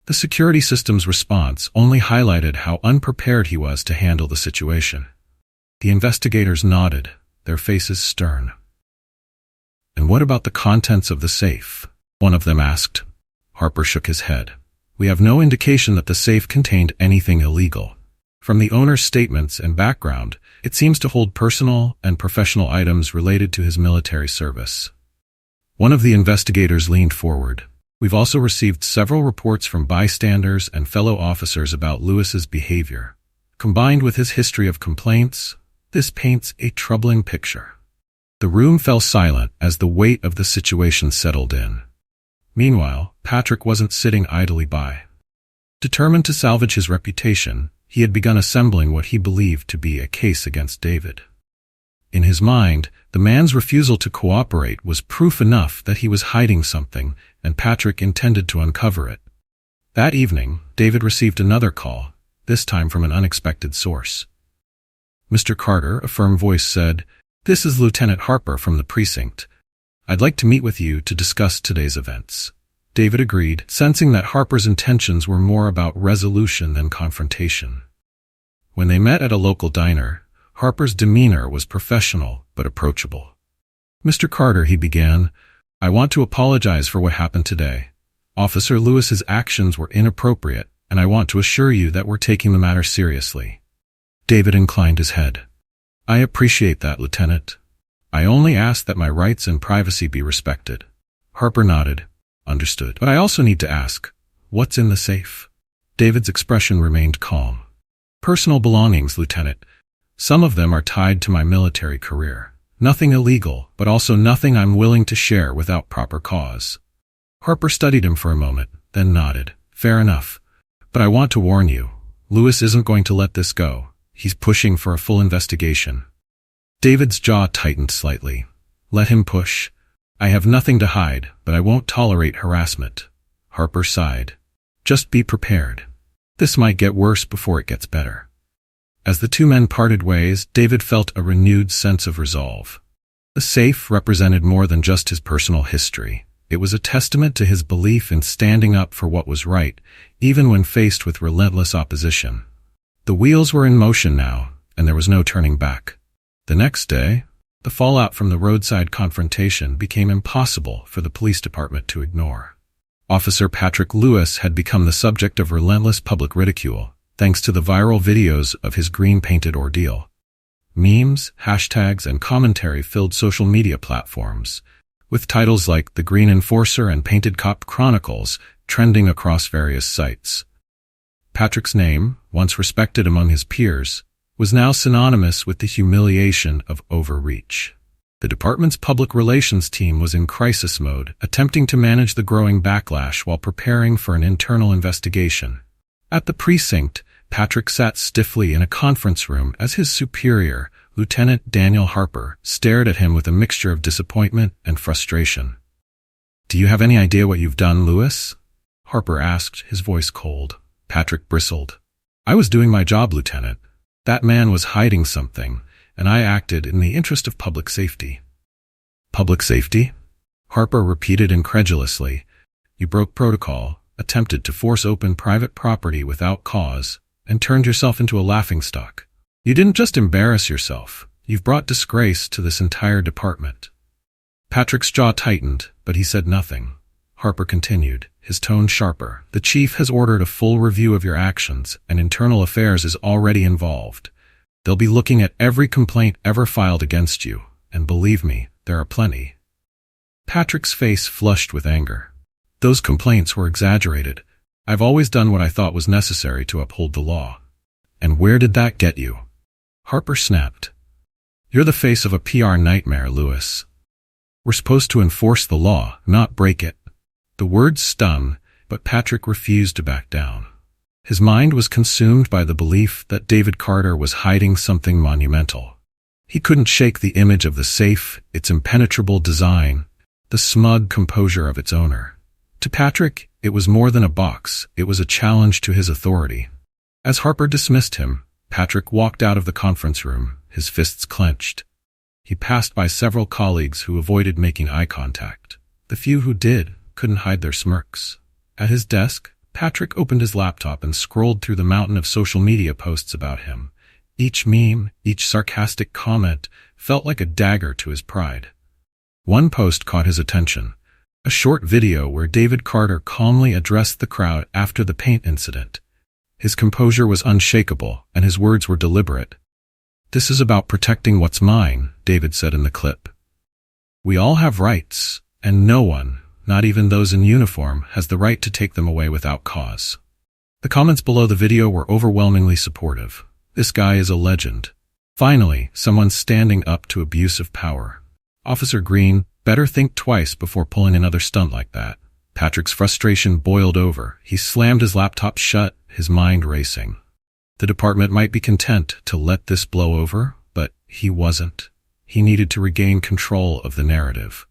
The security system's response only highlighted how unprepared he was to handle the situation." The investigators nodded, their faces stern. "And what about the contents of the safe?" one of them asked. Harper shook his head. "We have no indication that the safe contained anything illegal. From the owner's statements and background, it seems to hold personal and professional items related to his military service." One of the investigators leaned forward. "We've also received several reports from bystanders and fellow officers about Lewis's behavior. Combined with his history of complaints, this paints a troubling picture." The room fell silent as the weight of the situation settled in. Meanwhile, Patrick wasn't sitting idly by. Determined to salvage his reputation, he had begun assembling what he believed to be a case against David. In his mind, the man's refusal to cooperate was proof enough that he was hiding something, and Patrick intended to uncover it. That evening, David received another call, this time from an unexpected source. "Mr. Carter," a firm voice said, "this is Lieutenant Harper from the precinct. I'd like to meet with you to discuss today's events." David agreed, sensing that Harper's intentions were more about resolution than confrontation. When they met at a local diner, Harper's demeanor was professional but approachable. "Mr. Carter," he began, "I want to apologize for what happened today. Officer Lewis's actions were inappropriate, and I want to assure you that we're taking the matter seriously." David inclined his head. "I appreciate that, Lieutenant. I only ask that my rights and privacy be respected." Harper nodded. "Understood. But I also need to ask, what's in the safe?" David's expression remained calm. "Personal belongings, Lieutenant. Some of them are tied to my military career. Nothing illegal, but also nothing I'm willing to share without proper cause." Harper studied him for a moment, then nodded. "Fair enough. But I want to warn you, Lewis isn't going to let this go. He's pushing for a full investigation." David's jaw tightened slightly. "Let him push. I have nothing to hide, but I won't tolerate harassment." Harper sighed. "Just be prepared. This might get worse before it gets better." As the two men parted ways, David felt a renewed sense of resolve. The safe represented more than just his personal history. It was a testament to his belief in standing up for what was right, even when faced with relentless opposition. The wheels were in motion now, and there was no turning back. The next day, the fallout from the roadside confrontation became impossible for the police department to ignore. Officer Patrick Lewis had become the subject of relentless public ridicule, thanks to the viral videos of his green-painted ordeal. Memes, hashtags, and commentary filled social media platforms, with titles like The Green Enforcer and Painted Cop Chronicles trending across various sites. Patrick's name, once respected among his peers, was now synonymous with the humiliation of overreach. The department's public relations team was in crisis mode, attempting to manage the growing backlash while preparing for an internal investigation. At the precinct, Patrick sat stiffly in a conference room as his superior, Lieutenant Daniel Harper, stared at him with a mixture of disappointment and frustration. "Do you have any idea what you've done, Lewis?" Harper asked, his voice cold. Patrick bristled. "I was doing my job, Lieutenant. That man was hiding something, and I acted in the interest of public safety." "Public safety?" Harper repeated incredulously. "You broke protocol, attempted to force open private property without cause, and turned yourself into a laughingstock. You didn't just embarrass yourself, you've brought disgrace to this entire department." Patrick's jaw tightened, but he said nothing. Harper continued, his tone sharper. "The chief has ordered a full review of your actions, and internal affairs is already involved. They'll be looking at every complaint ever filed against you, and believe me, there are plenty." Patrick's face flushed with anger. "Those complaints were exaggerated. I've always done what I thought was necessary to uphold the law." "And where did that get you?" Harper snapped. "You're the face of a PR nightmare, Lewis. We're supposed to enforce the law, not break it." The words stung, but Patrick refused to back down. His mind was consumed by the belief that David Carter was hiding something monumental. He couldn't shake the image of the safe, its impenetrable design, the smug composure of its owner. To Patrick, it was more than a box, it was a challenge to his authority. As Harper dismissed him, Patrick walked out of the conference room, his fists clenched. He passed by several colleagues who avoided making eye contact. The few who did couldn't hide their smirks. At his desk, Patrick opened his laptop and scrolled through the mountain of social media posts about him. Each meme, each sarcastic comment felt like a dagger to his pride. One post caught his attention, a short video where David Carter calmly addressed the crowd after the paint incident. His composure was unshakable, and his words were deliberate. "This is about protecting what's mine," David said in the clip. "We all have rights, and no one, not even those in uniform, has the right to take them away without cause." The comments below the video were overwhelmingly supportive. "This guy is a legend. Finally, someone standing up to abuse of power. Officer Green, better think twice before pulling another stunt like that." Patrick's frustration boiled over. He slammed his laptop shut, his mind racing. The department might be content to let this blow over, but he wasn't. He needed to regain control of the narrative.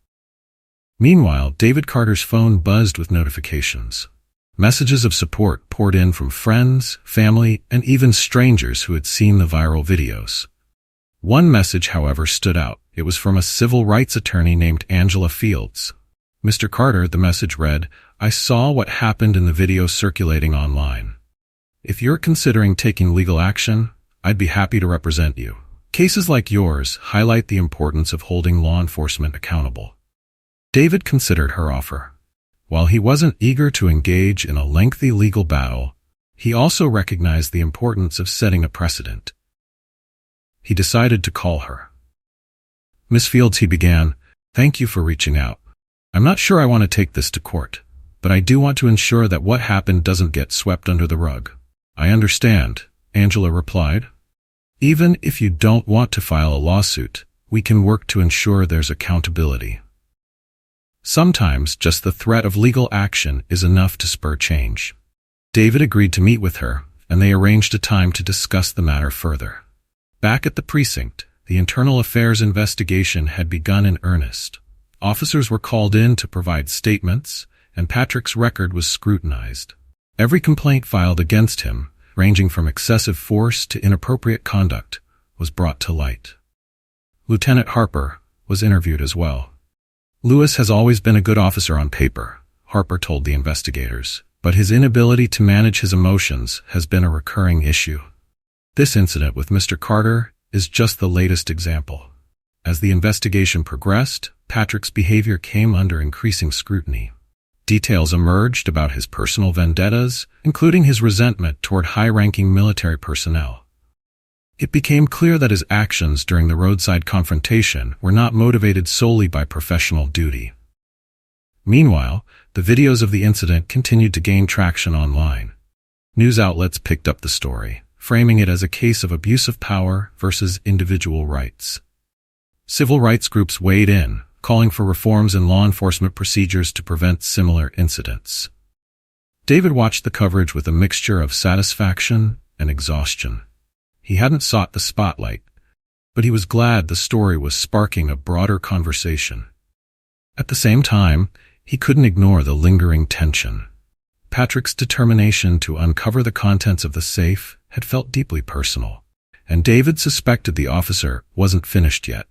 Meanwhile, David Carter's phone buzzed with notifications. Messages of support poured in from friends, family, and even strangers who had seen the viral videos. One message, however, stood out. It was from a civil rights attorney named Angela Fields. "Mr. Carter," the message read, "I saw what happened in the video circulating online. If you're considering taking legal action, I'd be happy to represent you. Cases like yours highlight the importance of holding law enforcement accountable." David considered her offer. While he wasn't eager to engage in a lengthy legal battle, he also recognized the importance of setting a precedent. He decided to call her. "Miss Fields," he began, "thank you for reaching out. I'm not sure I want to take this to court, but I do want to ensure that what happened doesn't get swept under the rug." "I understand," Angela replied. "Even if you don't want to file a lawsuit, we can work to ensure there's accountability." Sometimes just the threat of legal action is enough to spur change. David agreed to meet with her, and they arranged a time to discuss the matter further. Back at the precinct, the internal affairs investigation had begun in earnest. Officers were called in to provide statements, and Patrick's record was scrutinized. Every complaint filed against him, ranging from excessive force to inappropriate conduct, was brought to light. Lieutenant Harper was interviewed as well. "Lewis has always been a good officer on paper," Harper told the investigators, "but his inability to manage his emotions has been a recurring issue. This incident with Mr. Carter is just the latest example." As the investigation progressed, Patrick's behavior came under increasing scrutiny. Details emerged about his personal vendettas, including his resentment toward high-ranking military personnel. It became clear that his actions during the roadside confrontation were not motivated solely by professional duty. Meanwhile, the videos of the incident continued to gain traction online. News outlets picked up the story, framing it as a case of abuse of power versus individual rights. Civil rights groups weighed in, calling for reforms in law enforcement procedures to prevent similar incidents. David watched the coverage with a mixture of satisfaction and exhaustion. He hadn't sought the spotlight, but he was glad the story was sparking a broader conversation. At the same time, he couldn't ignore the lingering tension. Patrick's determination to uncover the contents of the safe had felt deeply personal, and David suspected the officer wasn't finished yet.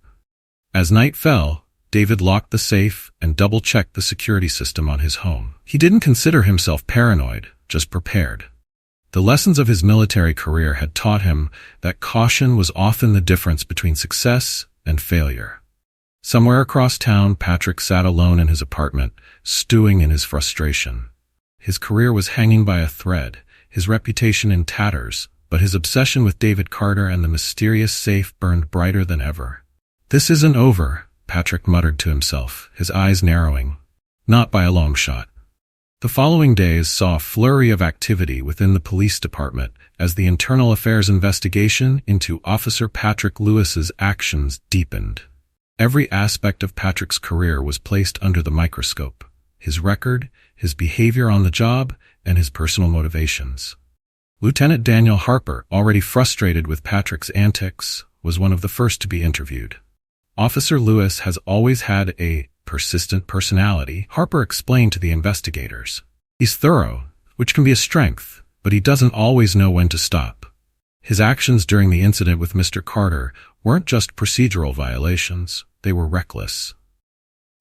As night fell, David locked the safe and double-checked the security system on his home. He didn't consider himself paranoid, just prepared. The lessons of his military career had taught him that caution was often the difference between success and failure. Somewhere across town, Patrick sat alone in his apartment, stewing in his frustration. His career was hanging by a thread, his reputation in tatters, but his obsession with David Carter and the mysterious safe burned brighter than ever. "This isn't over," Patrick muttered to himself, his eyes narrowing. Not by a long shot. The following days saw a flurry of activity within the police department as the internal affairs investigation into Officer Patrick Lewis's actions deepened. Every aspect of Patrick's career was placed under the microscope: his record, his behavior on the job, and his personal motivations. Lieutenant Daniel Harper, already frustrated with Patrick's antics, was one of the first to be interviewed. "Officer Lewis has always had a persistent personality," Harper explained to the investigators. "He's thorough, which can be a strength, but he doesn't always know when to stop." His actions during the incident with Mr. Carter weren't just procedural violations, they were reckless.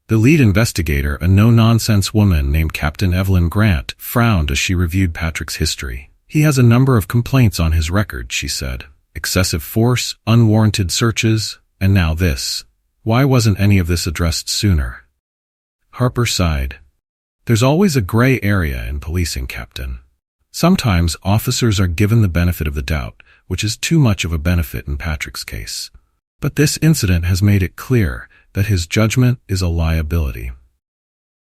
The lead investigator, a no-nonsense woman named Captain Evelyn Grant, frowned as she reviewed Patrick's history. "He has a number of complaints on his record," she said. "Excessive force, unwarranted searches, and now this. Why wasn't any of this addressed sooner?" Harper sighed. "There's always a gray area in policing, Captain. Sometimes officers are given the benefit of the doubt, which is too much of a benefit in Patrick's case. But this incident has made it clear that his judgment is a liability."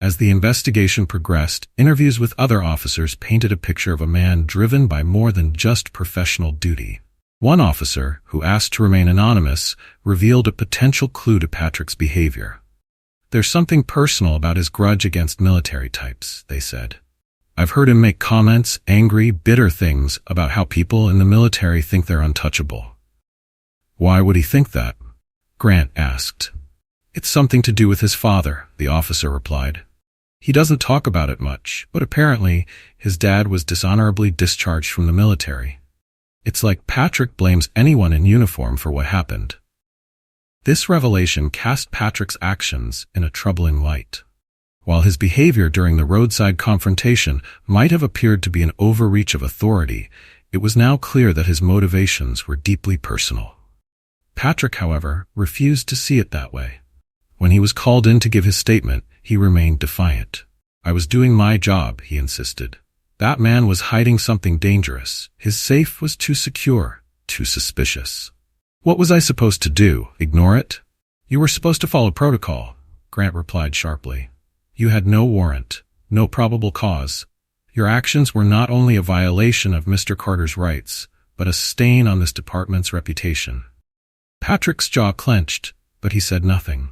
As the investigation progressed, interviews with other officers painted a picture of a man driven by more than just professional duty. One officer, who asked to remain anonymous, revealed a potential clue to Patrick's behavior. "There's something personal about his grudge against military types," they said. "I've heard him make comments, angry, bitter things about how people in the military think they're untouchable." "Why would he think that?" Grant asked. "It's something to do with his father," the officer replied. "He doesn't talk about it much, but apparently his dad was dishonorably discharged from the military. It's like Patrick blames anyone in uniform for what happened." This revelation cast Patrick's actions in a troubling light. While his behavior during the roadside confrontation might have appeared to be an overreach of authority, it was now clear that his motivations were deeply personal. Patrick, however, refused to see it that way. When he was called in to give his statement, he remained defiant. "I was doing my job," he insisted. "That man was hiding something dangerous. His safe was too secure, too suspicious. What was I supposed to do? Ignore it?" "You were supposed to follow protocol," Grant replied sharply. "You had no warrant, no probable cause. Your actions were not only a violation of Mr. Carter's rights, but a stain on this department's reputation." Patrick's jaw clenched, but he said nothing.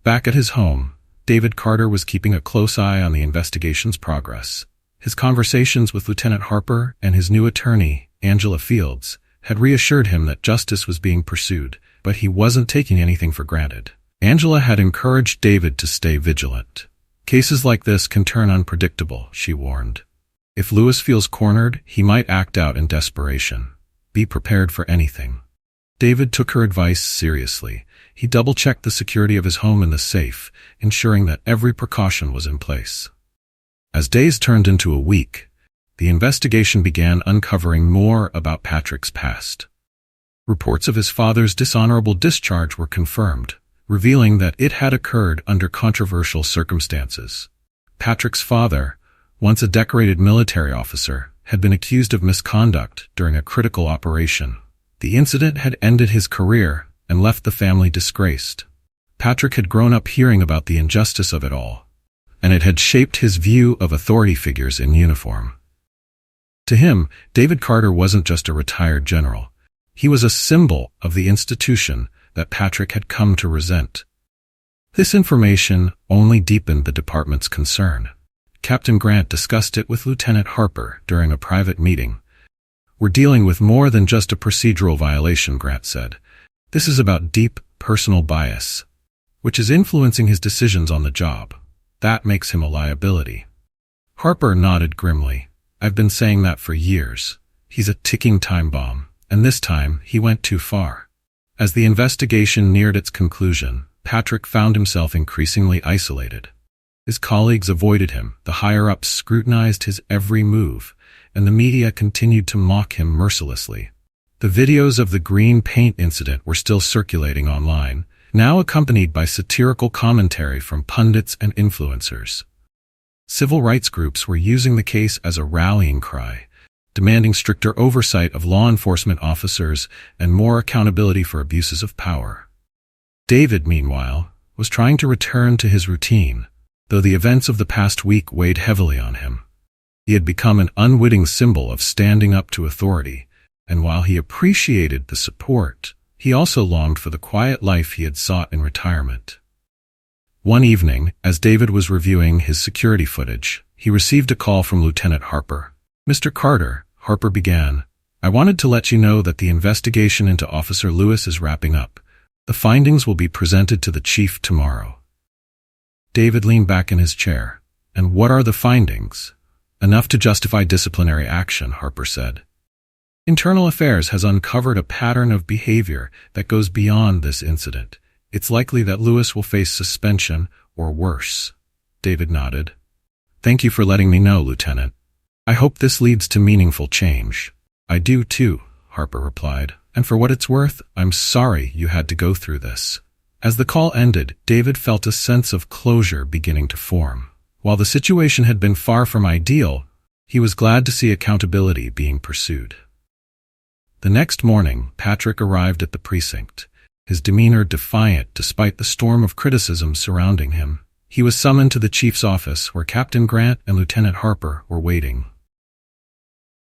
Back at his home, David Carter was keeping a close eye on the investigation's progress. His conversations with Lieutenant Harper and his new attorney, Angela Fields, had reassured him that justice was being pursued, but he wasn't taking anything for granted. Angela had encouraged David to stay vigilant. "Cases like this can turn unpredictable," she warned. "If Lewis feels cornered, he might act out in desperation. Be prepared for anything." David took her advice seriously. He double-checked the security of his home and the safe, ensuring that every precaution was in place. As days turned into a week, the investigation began uncovering more about Patrick's past. Reports of his father's dishonorable discharge were confirmed, revealing that it had occurred under controversial circumstances. Patrick's father, once a decorated military officer, had been accused of misconduct during a critical operation. The incident had ended his career and left the family disgraced. Patrick had grown up hearing about the injustice of it all, and it had shaped his view of authority figures in uniform. To him, David Carter wasn't just a retired general. He was a symbol of the institution that Patrick had come to resent. This information only deepened the department's concern. Captain Grant discussed it with Lieutenant Harper during a private meeting. "We're dealing with more than just a procedural violation," Grant said. "This is about deep, personal bias, which is influencing his decisions on the job. That makes him a liability." Harper nodded grimly. "I've been saying that for years. He's a ticking time bomb, and this time he went too far." As the investigation neared its conclusion, Patrick found himself increasingly isolated. His colleagues avoided him, the higher-ups scrutinized his every move, and the media continued to mock him mercilessly. The videos of the green paint incident were still circulating online, now accompanied by satirical commentary from pundits and influencers. Civil rights groups were using the case as a rallying cry, demanding stricter oversight of law enforcement officers and more accountability for abuses of power. David, meanwhile, was trying to return to his routine, though the events of the past week weighed heavily on him. He had become an unwitting symbol of standing up to authority, and while he appreciated the support, he also longed for the quiet life he had sought in retirement. One evening, as David was reviewing his security footage, he received a call from Lieutenant Harper. "Mr. Carter," Harper began, "I wanted to let you know that the investigation into Officer Lewis is wrapping up. The findings will be presented to the chief tomorrow." David leaned back in his chair. "And what are the findings?" "Enough to justify disciplinary action," Harper said. "Internal Affairs has uncovered a pattern of behavior that goes beyond this incident. It's likely that Lewis will face suspension or worse." David nodded. "Thank you for letting me know, Lieutenant. I hope this leads to meaningful change." "I do too," Harper replied. "And for what it's worth, I'm sorry you had to go through this." As the call ended, David felt a sense of closure beginning to form. While the situation had been far from ideal, he was glad to see accountability being pursued. The next morning, Patrick arrived at the precinct, his demeanor defiant despite the storm of criticism surrounding him. He was summoned to the chief's office where Captain Grant and Lieutenant Harper were waiting.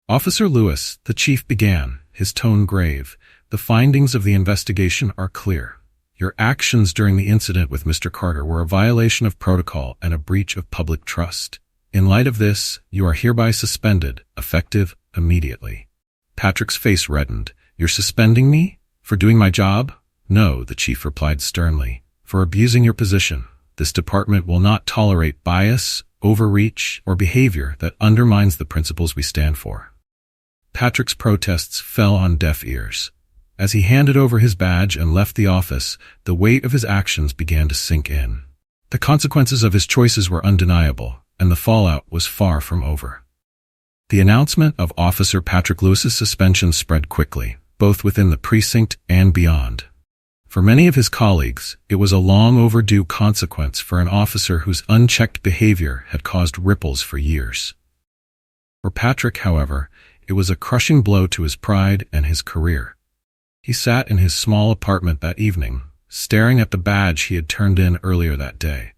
"Officer Lewis," the chief began, his tone grave, "the findings of the investigation are clear. Your actions during the incident with Mr. Carter were a violation of protocol and a breach of public trust. In light of this, you are hereby suspended, effective immediately." Patrick's face reddened. "You're suspending me? For doing my job?" "No," the chief replied sternly. "For abusing your position. This department will not tolerate bias, overreach, or behavior that undermines the principles we stand for." Patrick's protests fell on deaf ears. As he handed over his badge and left the office, the weight of his actions began to sink in. The consequences of his choices were undeniable, and the fallout was far from over. The announcement of Officer Patrick Lewis's suspension spread quickly, both within the precinct and beyond. For many of his colleagues, it was a long overdue consequence for an officer whose unchecked behavior had caused ripples for years. For Patrick, however, it was a crushing blow to his pride and his career. He sat in his small apartment that evening, staring at the badge he had turned in earlier that day.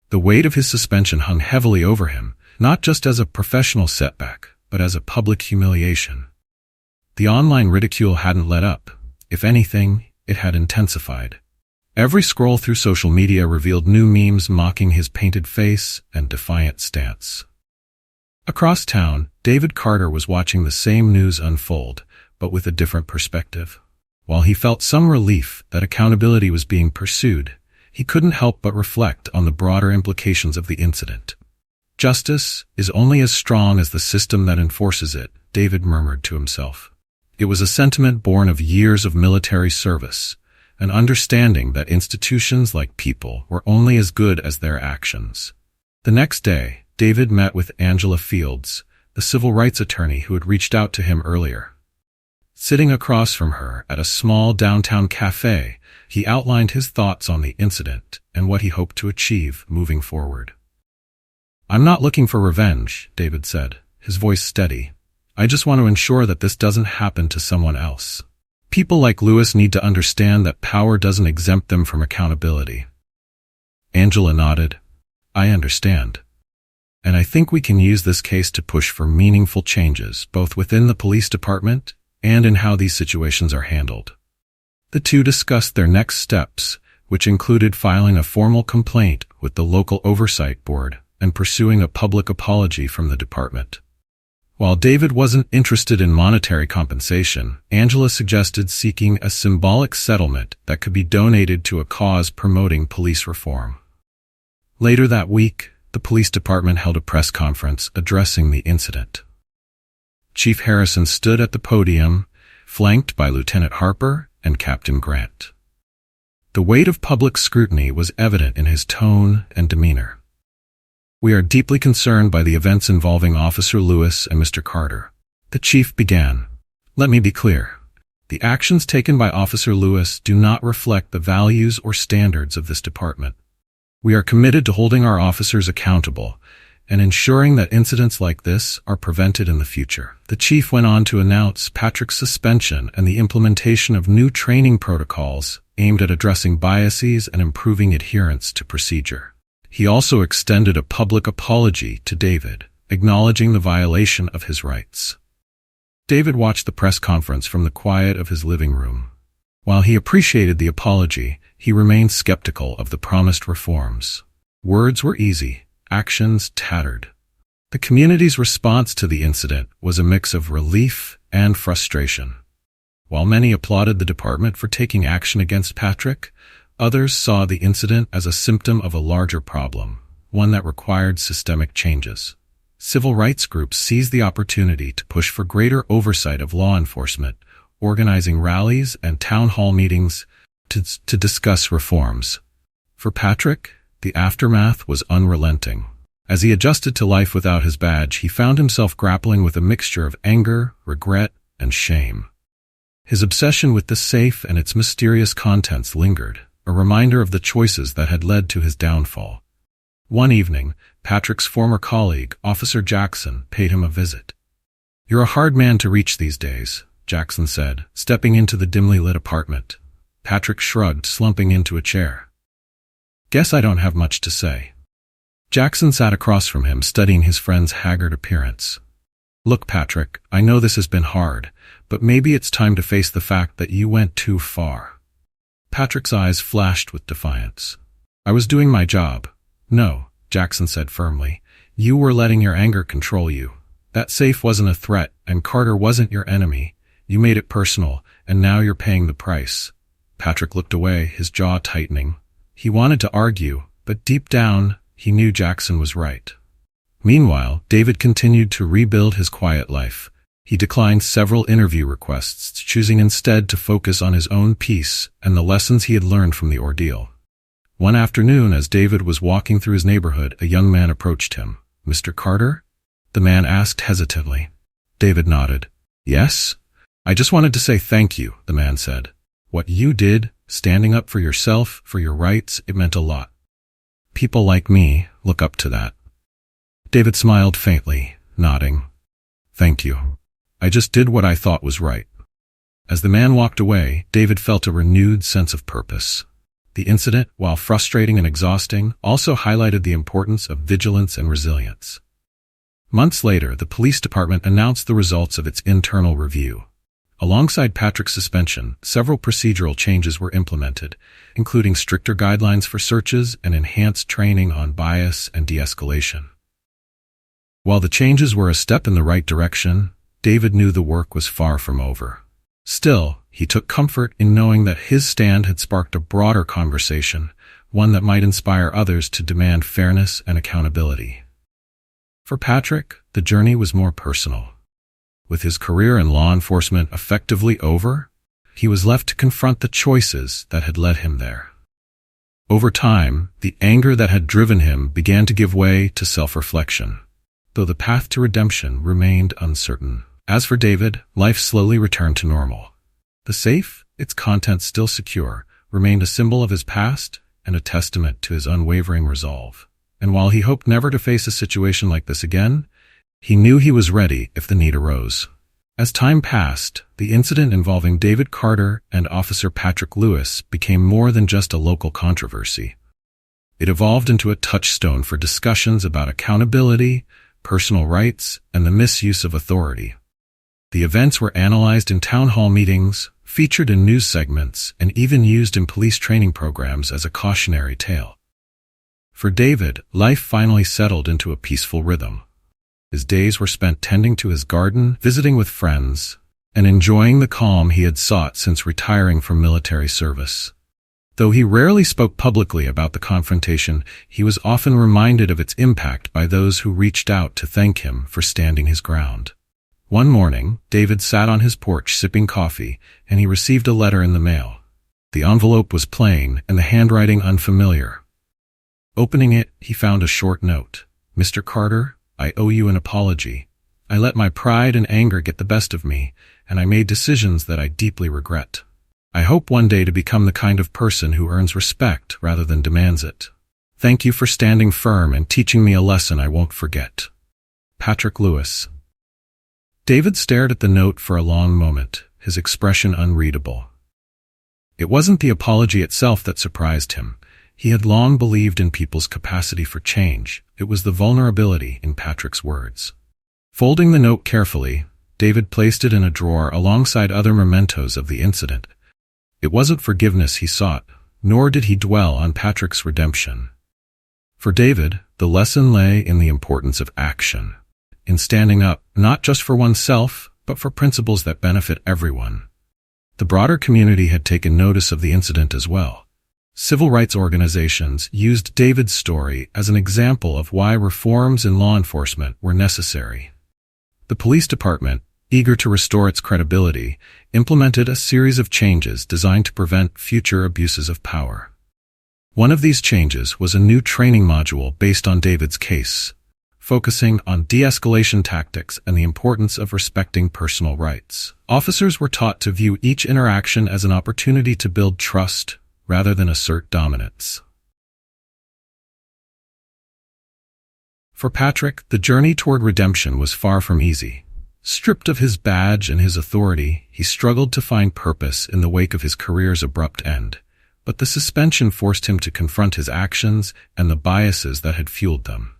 The weight of his suspension hung heavily over him, not just as a professional setback, but as a public humiliation. The online ridicule hadn't let up. If anything, it had intensified. Every scroll through social media revealed new memes mocking his painted face and defiant stance. Across town, David Carter was watching the same news unfold, but with a different perspective. While he felt some relief that accountability was being pursued, he couldn't help but reflect on the broader implications of the incident. "Justice is only as strong as the system that enforces it," David murmured to himself. It was a sentiment born of years of military service, an understanding that institutions like people were only as good as their actions. The next day, David met with Angela Fields, the civil rights attorney who had reached out to him earlier. Sitting across from her at a small downtown cafe, he outlined his thoughts on the incident and what he hoped to achieve moving forward. "I'm not looking for revenge," David said, his voice steady. "I just want to ensure that this doesn't happen to someone else. People like Lewis need to understand that power doesn't exempt them from accountability." Angela nodded. "I understand. And I think we can use this case to push for meaningful changes, both within the police department and in how these situations are handled." The two discussed their next steps, which included filing a formal complaint with the local oversight board and pursuing a public apology from the department. While David wasn't interested in monetary compensation, Angela suggested seeking a symbolic settlement that could be donated to a cause promoting police reform. Later that week, the police department held a press conference addressing the incident. Chief Harrison stood at the podium, flanked by Lieutenant Harper and Captain Grant. The weight of public scrutiny was evident in his tone and demeanor. "We are deeply concerned by the events involving Officer Lewis and Mr. Carter," the chief began. "Let me be clear. The actions taken by Officer Lewis do not reflect the values or standards of this department. We are committed to holding our officers accountable and ensuring that incidents like this are prevented in the future." The chief went on to announce Patrick's suspension and the implementation of new training protocols aimed at addressing biases and improving adherence to procedure. He also extended a public apology to David, acknowledging the violation of his rights. David watched the press conference from the quiet of his living room. While he appreciated the apology, he remained skeptical of the promised reforms. Words were easy, actions tattered. The community's response to the incident was a mix of relief and frustration. While many applauded the department for taking action against Patrick, others saw the incident as a symptom of a larger problem, one that required systemic changes. Civil rights groups seized the opportunity to push for greater oversight of law enforcement, organizing rallies and town hall meetings to discuss reforms. For Patrick, the aftermath was unrelenting. As he adjusted to life without his badge, he found himself grappling with a mixture of anger, regret, and shame. His obsession with the safe and its mysterious contents lingered, a reminder of the choices that had led to his downfall. One evening, Patrick's former colleague, Officer Jackson, paid him a visit. "You're a hard man to reach these days," Jackson said, stepping into the dimly lit apartment. Patrick shrugged, slumping into a chair. "Guess I don't have much to say." Jackson sat across from him, studying his friend's haggard appearance. "Look, Patrick, I know this has been hard, but maybe it's time to face the fact that you went too far." Patrick's eyes flashed with defiance. "I was doing my job." "No," Jackson said firmly. "You were letting your anger control you. That safe wasn't a threat, and Carter wasn't your enemy. You made it personal, and now you're paying the price." Patrick looked away, his jaw tightening. He wanted to argue, but deep down, he knew Jackson was right. Meanwhile, David continued to rebuild his quiet life. He declined several interview requests, choosing instead to focus on his own peace and the lessons he had learned from the ordeal. One afternoon, as David was walking through his neighborhood, a young man approached him. "Mr. Carter?" the man asked hesitantly. David nodded. "Yes? I just wanted to say thank you," the man said. "What you did, standing up for yourself, for your rights, it meant a lot. People like me look up to that." David smiled faintly, nodding. "Thank you. I just did what I thought was right." As the man walked away, David felt a renewed sense of purpose. The incident, while frustrating and exhausting, also highlighted the importance of vigilance and resilience. Months later, the police department announced the results of its internal review. Alongside Patrick's suspension, several procedural changes were implemented, including stricter guidelines for searches and enhanced training on bias and de-escalation. While the changes were a step in the right direction, David knew the work was far from over. Still, he took comfort in knowing that his stand had sparked a broader conversation, one that might inspire others to demand fairness and accountability. For Patrick, the journey was more personal. With his career in law enforcement effectively over, he was left to confront the choices that had led him there. Over time, the anger that had driven him began to give way to self-reflection, though the path to redemption remained uncertain. As for David, life slowly returned to normal. The safe, its contents still secure, remained a symbol of his past and a testament to his unwavering resolve. And while he hoped never to face a situation like this again, he knew he was ready if the need arose. As time passed, the incident involving David Carter and Officer Patrick Lewis became more than just a local controversy. It evolved into a touchstone for discussions about accountability, personal rights, and the misuse of authority. The events were analyzed in town hall meetings, featured in news segments, and even used in police training programs as a cautionary tale. For David, life finally settled into a peaceful rhythm. His days were spent tending to his garden, visiting with friends, and enjoying the calm he had sought since retiring from military service. Though he rarely spoke publicly about the confrontation, he was often reminded of its impact by those who reached out to thank him for standing his ground. One morning, David sat on his porch sipping coffee, and he received a letter in the mail. The envelope was plain and the handwriting unfamiliar. Opening it, he found a short note. "Mr. Carter, I owe you an apology. I let my pride and anger get the best of me, and I made decisions that I deeply regret. I hope one day to become the kind of person who earns respect rather than demands it. Thank you for standing firm and teaching me a lesson I won't forget. Patrick Lewis." David stared at the note for a long moment, his expression unreadable. It wasn't the apology itself that surprised him. He had long believed in people's capacity for change. It was the vulnerability in Patrick's words. Folding the note carefully, David placed it in a drawer alongside other mementos of the incident. It wasn't forgiveness he sought, nor did he dwell on Patrick's redemption. For David, the lesson lay in the importance of action, in standing up not just for oneself, but for principles that benefit everyone. The broader community had taken notice of the incident as well. Civil rights organizations used David's story as an example of why reforms in law enforcement were necessary. The police department, eager to restore its credibility, implemented a series of changes designed to prevent future abuses of power. One of these changes was a new training module based on David's case, focusing on de-escalation tactics and the importance of respecting personal rights. Officers were taught to view each interaction as an opportunity to build trust rather than assert dominance. For Patrick, the journey toward redemption was far from easy. Stripped of his badge and his authority, he struggled to find purpose in the wake of his career's abrupt end. But the suspension forced him to confront his actions and the biases that had fueled them.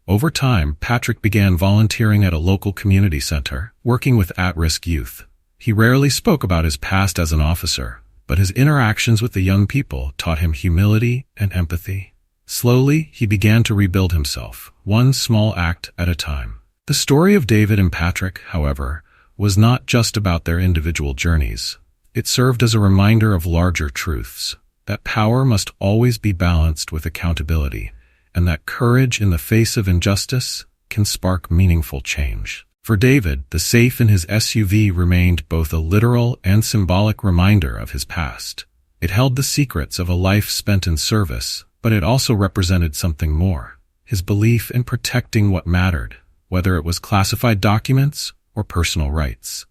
Over time, Patrick began volunteering at a local community center, working with at-risk youth. He rarely spoke about his past as an officer, but his interactions with the young people taught him humility and empathy. Slowly, he began to rebuild himself, one small act at a time. The story of David and Patrick, however, was not just about their individual journeys. It served as a reminder of larger truths, that power must always be balanced with accountability, and that courage in the face of injustice can spark meaningful change. For David, the safe in his SUV remained both a literal and symbolic reminder of his past. It held the secrets of a life spent in service, but it also represented something more, his belief in protecting what mattered, whether it was classified documents or personal rights.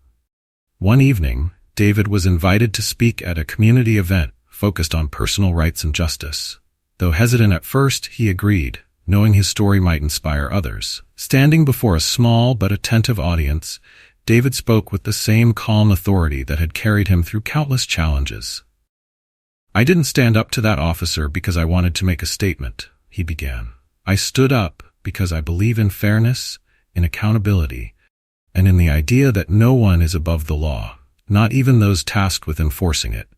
One evening, David was invited to speak at a community event focused on personal rights and justice. Though hesitant at first, he agreed, knowing his story might inspire others. Standing before a small but attentive audience, David spoke with the same calm authority that had carried him through countless challenges. "I didn't stand up to that officer because I wanted to make a statement," he began. "I stood up because I believe in fairness, in accountability, and in the idea that no one is above the law, not even those tasked with enforcing it."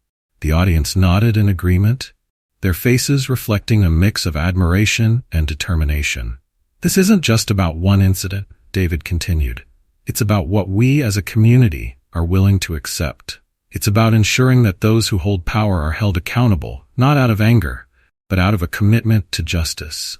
The audience nodded in agreement, their faces reflecting a mix of admiration and determination. "This isn't just about one incident," David continued. "It's about what we as a community are willing to accept. It's about ensuring that those who hold power are held accountable, not out of anger, but out of a commitment to justice."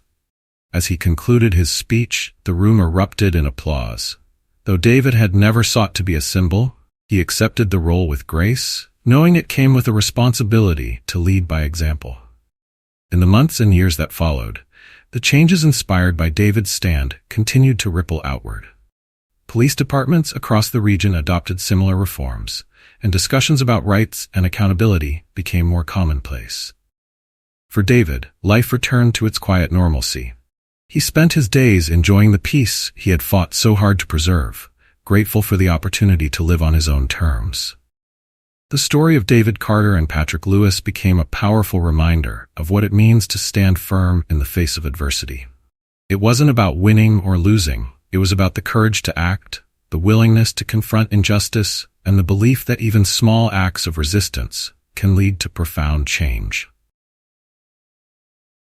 As he concluded his speech, the room erupted in applause. Though David had never sought to be a symbol, he accepted the role with grace, knowing it came with a responsibility to lead by example. In the months and years that followed, the changes inspired by David's stand continued to ripple outward. Police departments across the region adopted similar reforms, and discussions about rights and accountability became more commonplace. For David, life returned to its quiet normalcy. He spent his days enjoying the peace he had fought so hard to preserve, grateful for the opportunity to live on his own terms. The story of David Carter and Patrick Lewis became a powerful reminder of what it means to stand firm in the face of adversity. It wasn't about winning or losing. It was about the courage to act, the willingness to confront injustice, and the belief that even small acts of resistance can lead to profound change.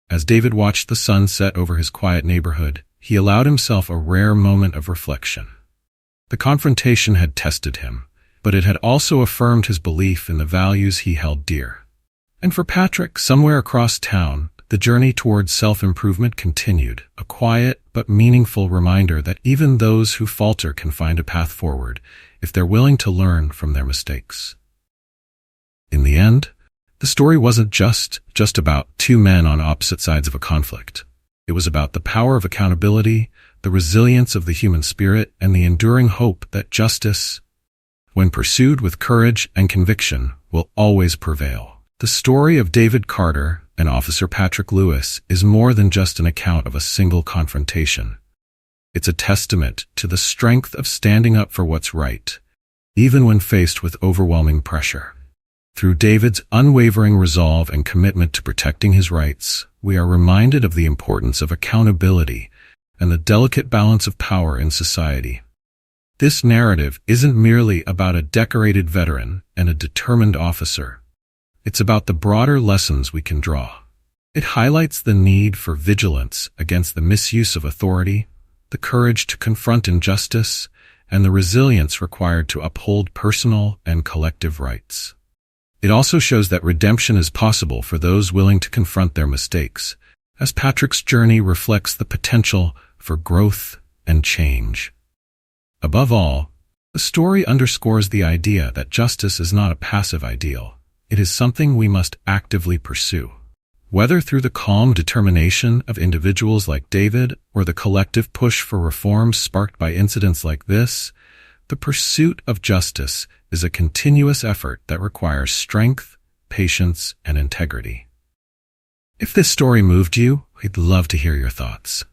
As David watched the sun set over his quiet neighborhood, he allowed himself a rare moment of reflection. The confrontation had tested him, but it had also affirmed his belief in the values he held dear. And for Patrick, somewhere across town, the journey towards self-improvement continued, a quiet but meaningful reminder that even those who falter can find a path forward if they're willing to learn from their mistakes. In the end, The story wasn't just about two men on opposite sides of a conflict. It was about the power of accountability, the resilience of the human spirit, and the enduring hope that justice, when pursued with courage and conviction, will always prevail. The story of David Carter and Officer Patrick Lewis is more than just an account of a single confrontation. It's a testament to the strength of standing up for what's right, even when faced with overwhelming pressure. Through David's unwavering resolve and commitment to protecting his rights, we are reminded of the importance of accountability and the delicate balance of power in society. This narrative isn't merely about a decorated veteran and a determined officer. It's about the broader lessons we can draw. It highlights the need for vigilance against the misuse of authority, the courage to confront injustice, and the resilience required to uphold personal and collective rights. It also shows that redemption is possible for those willing to confront their mistakes, as Patrick's journey reflects the potential for growth and change. Above all, the story underscores the idea that justice is not a passive ideal. It is something we must actively pursue. Whether through the calm determination of individuals like David or the collective push for reforms sparked by incidents like this, the pursuit of justice is a continuous effort that requires strength, patience, and integrity. If this story moved you, we'd love to hear your thoughts.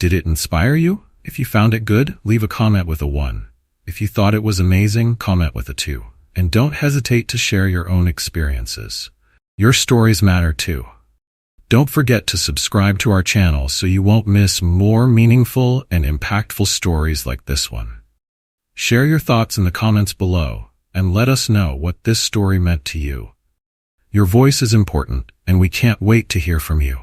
Did it inspire you? If you found it good, leave a comment with a 1. If you thought it was amazing, comment with a 2. And don't hesitate to share your own experiences. Your stories matter too. Don't forget to subscribe to our channel so you won't miss more meaningful and impactful stories like this one. Share your thoughts in the comments below and let us know what this story meant to you. Your voice is important, and we can't wait to hear from you.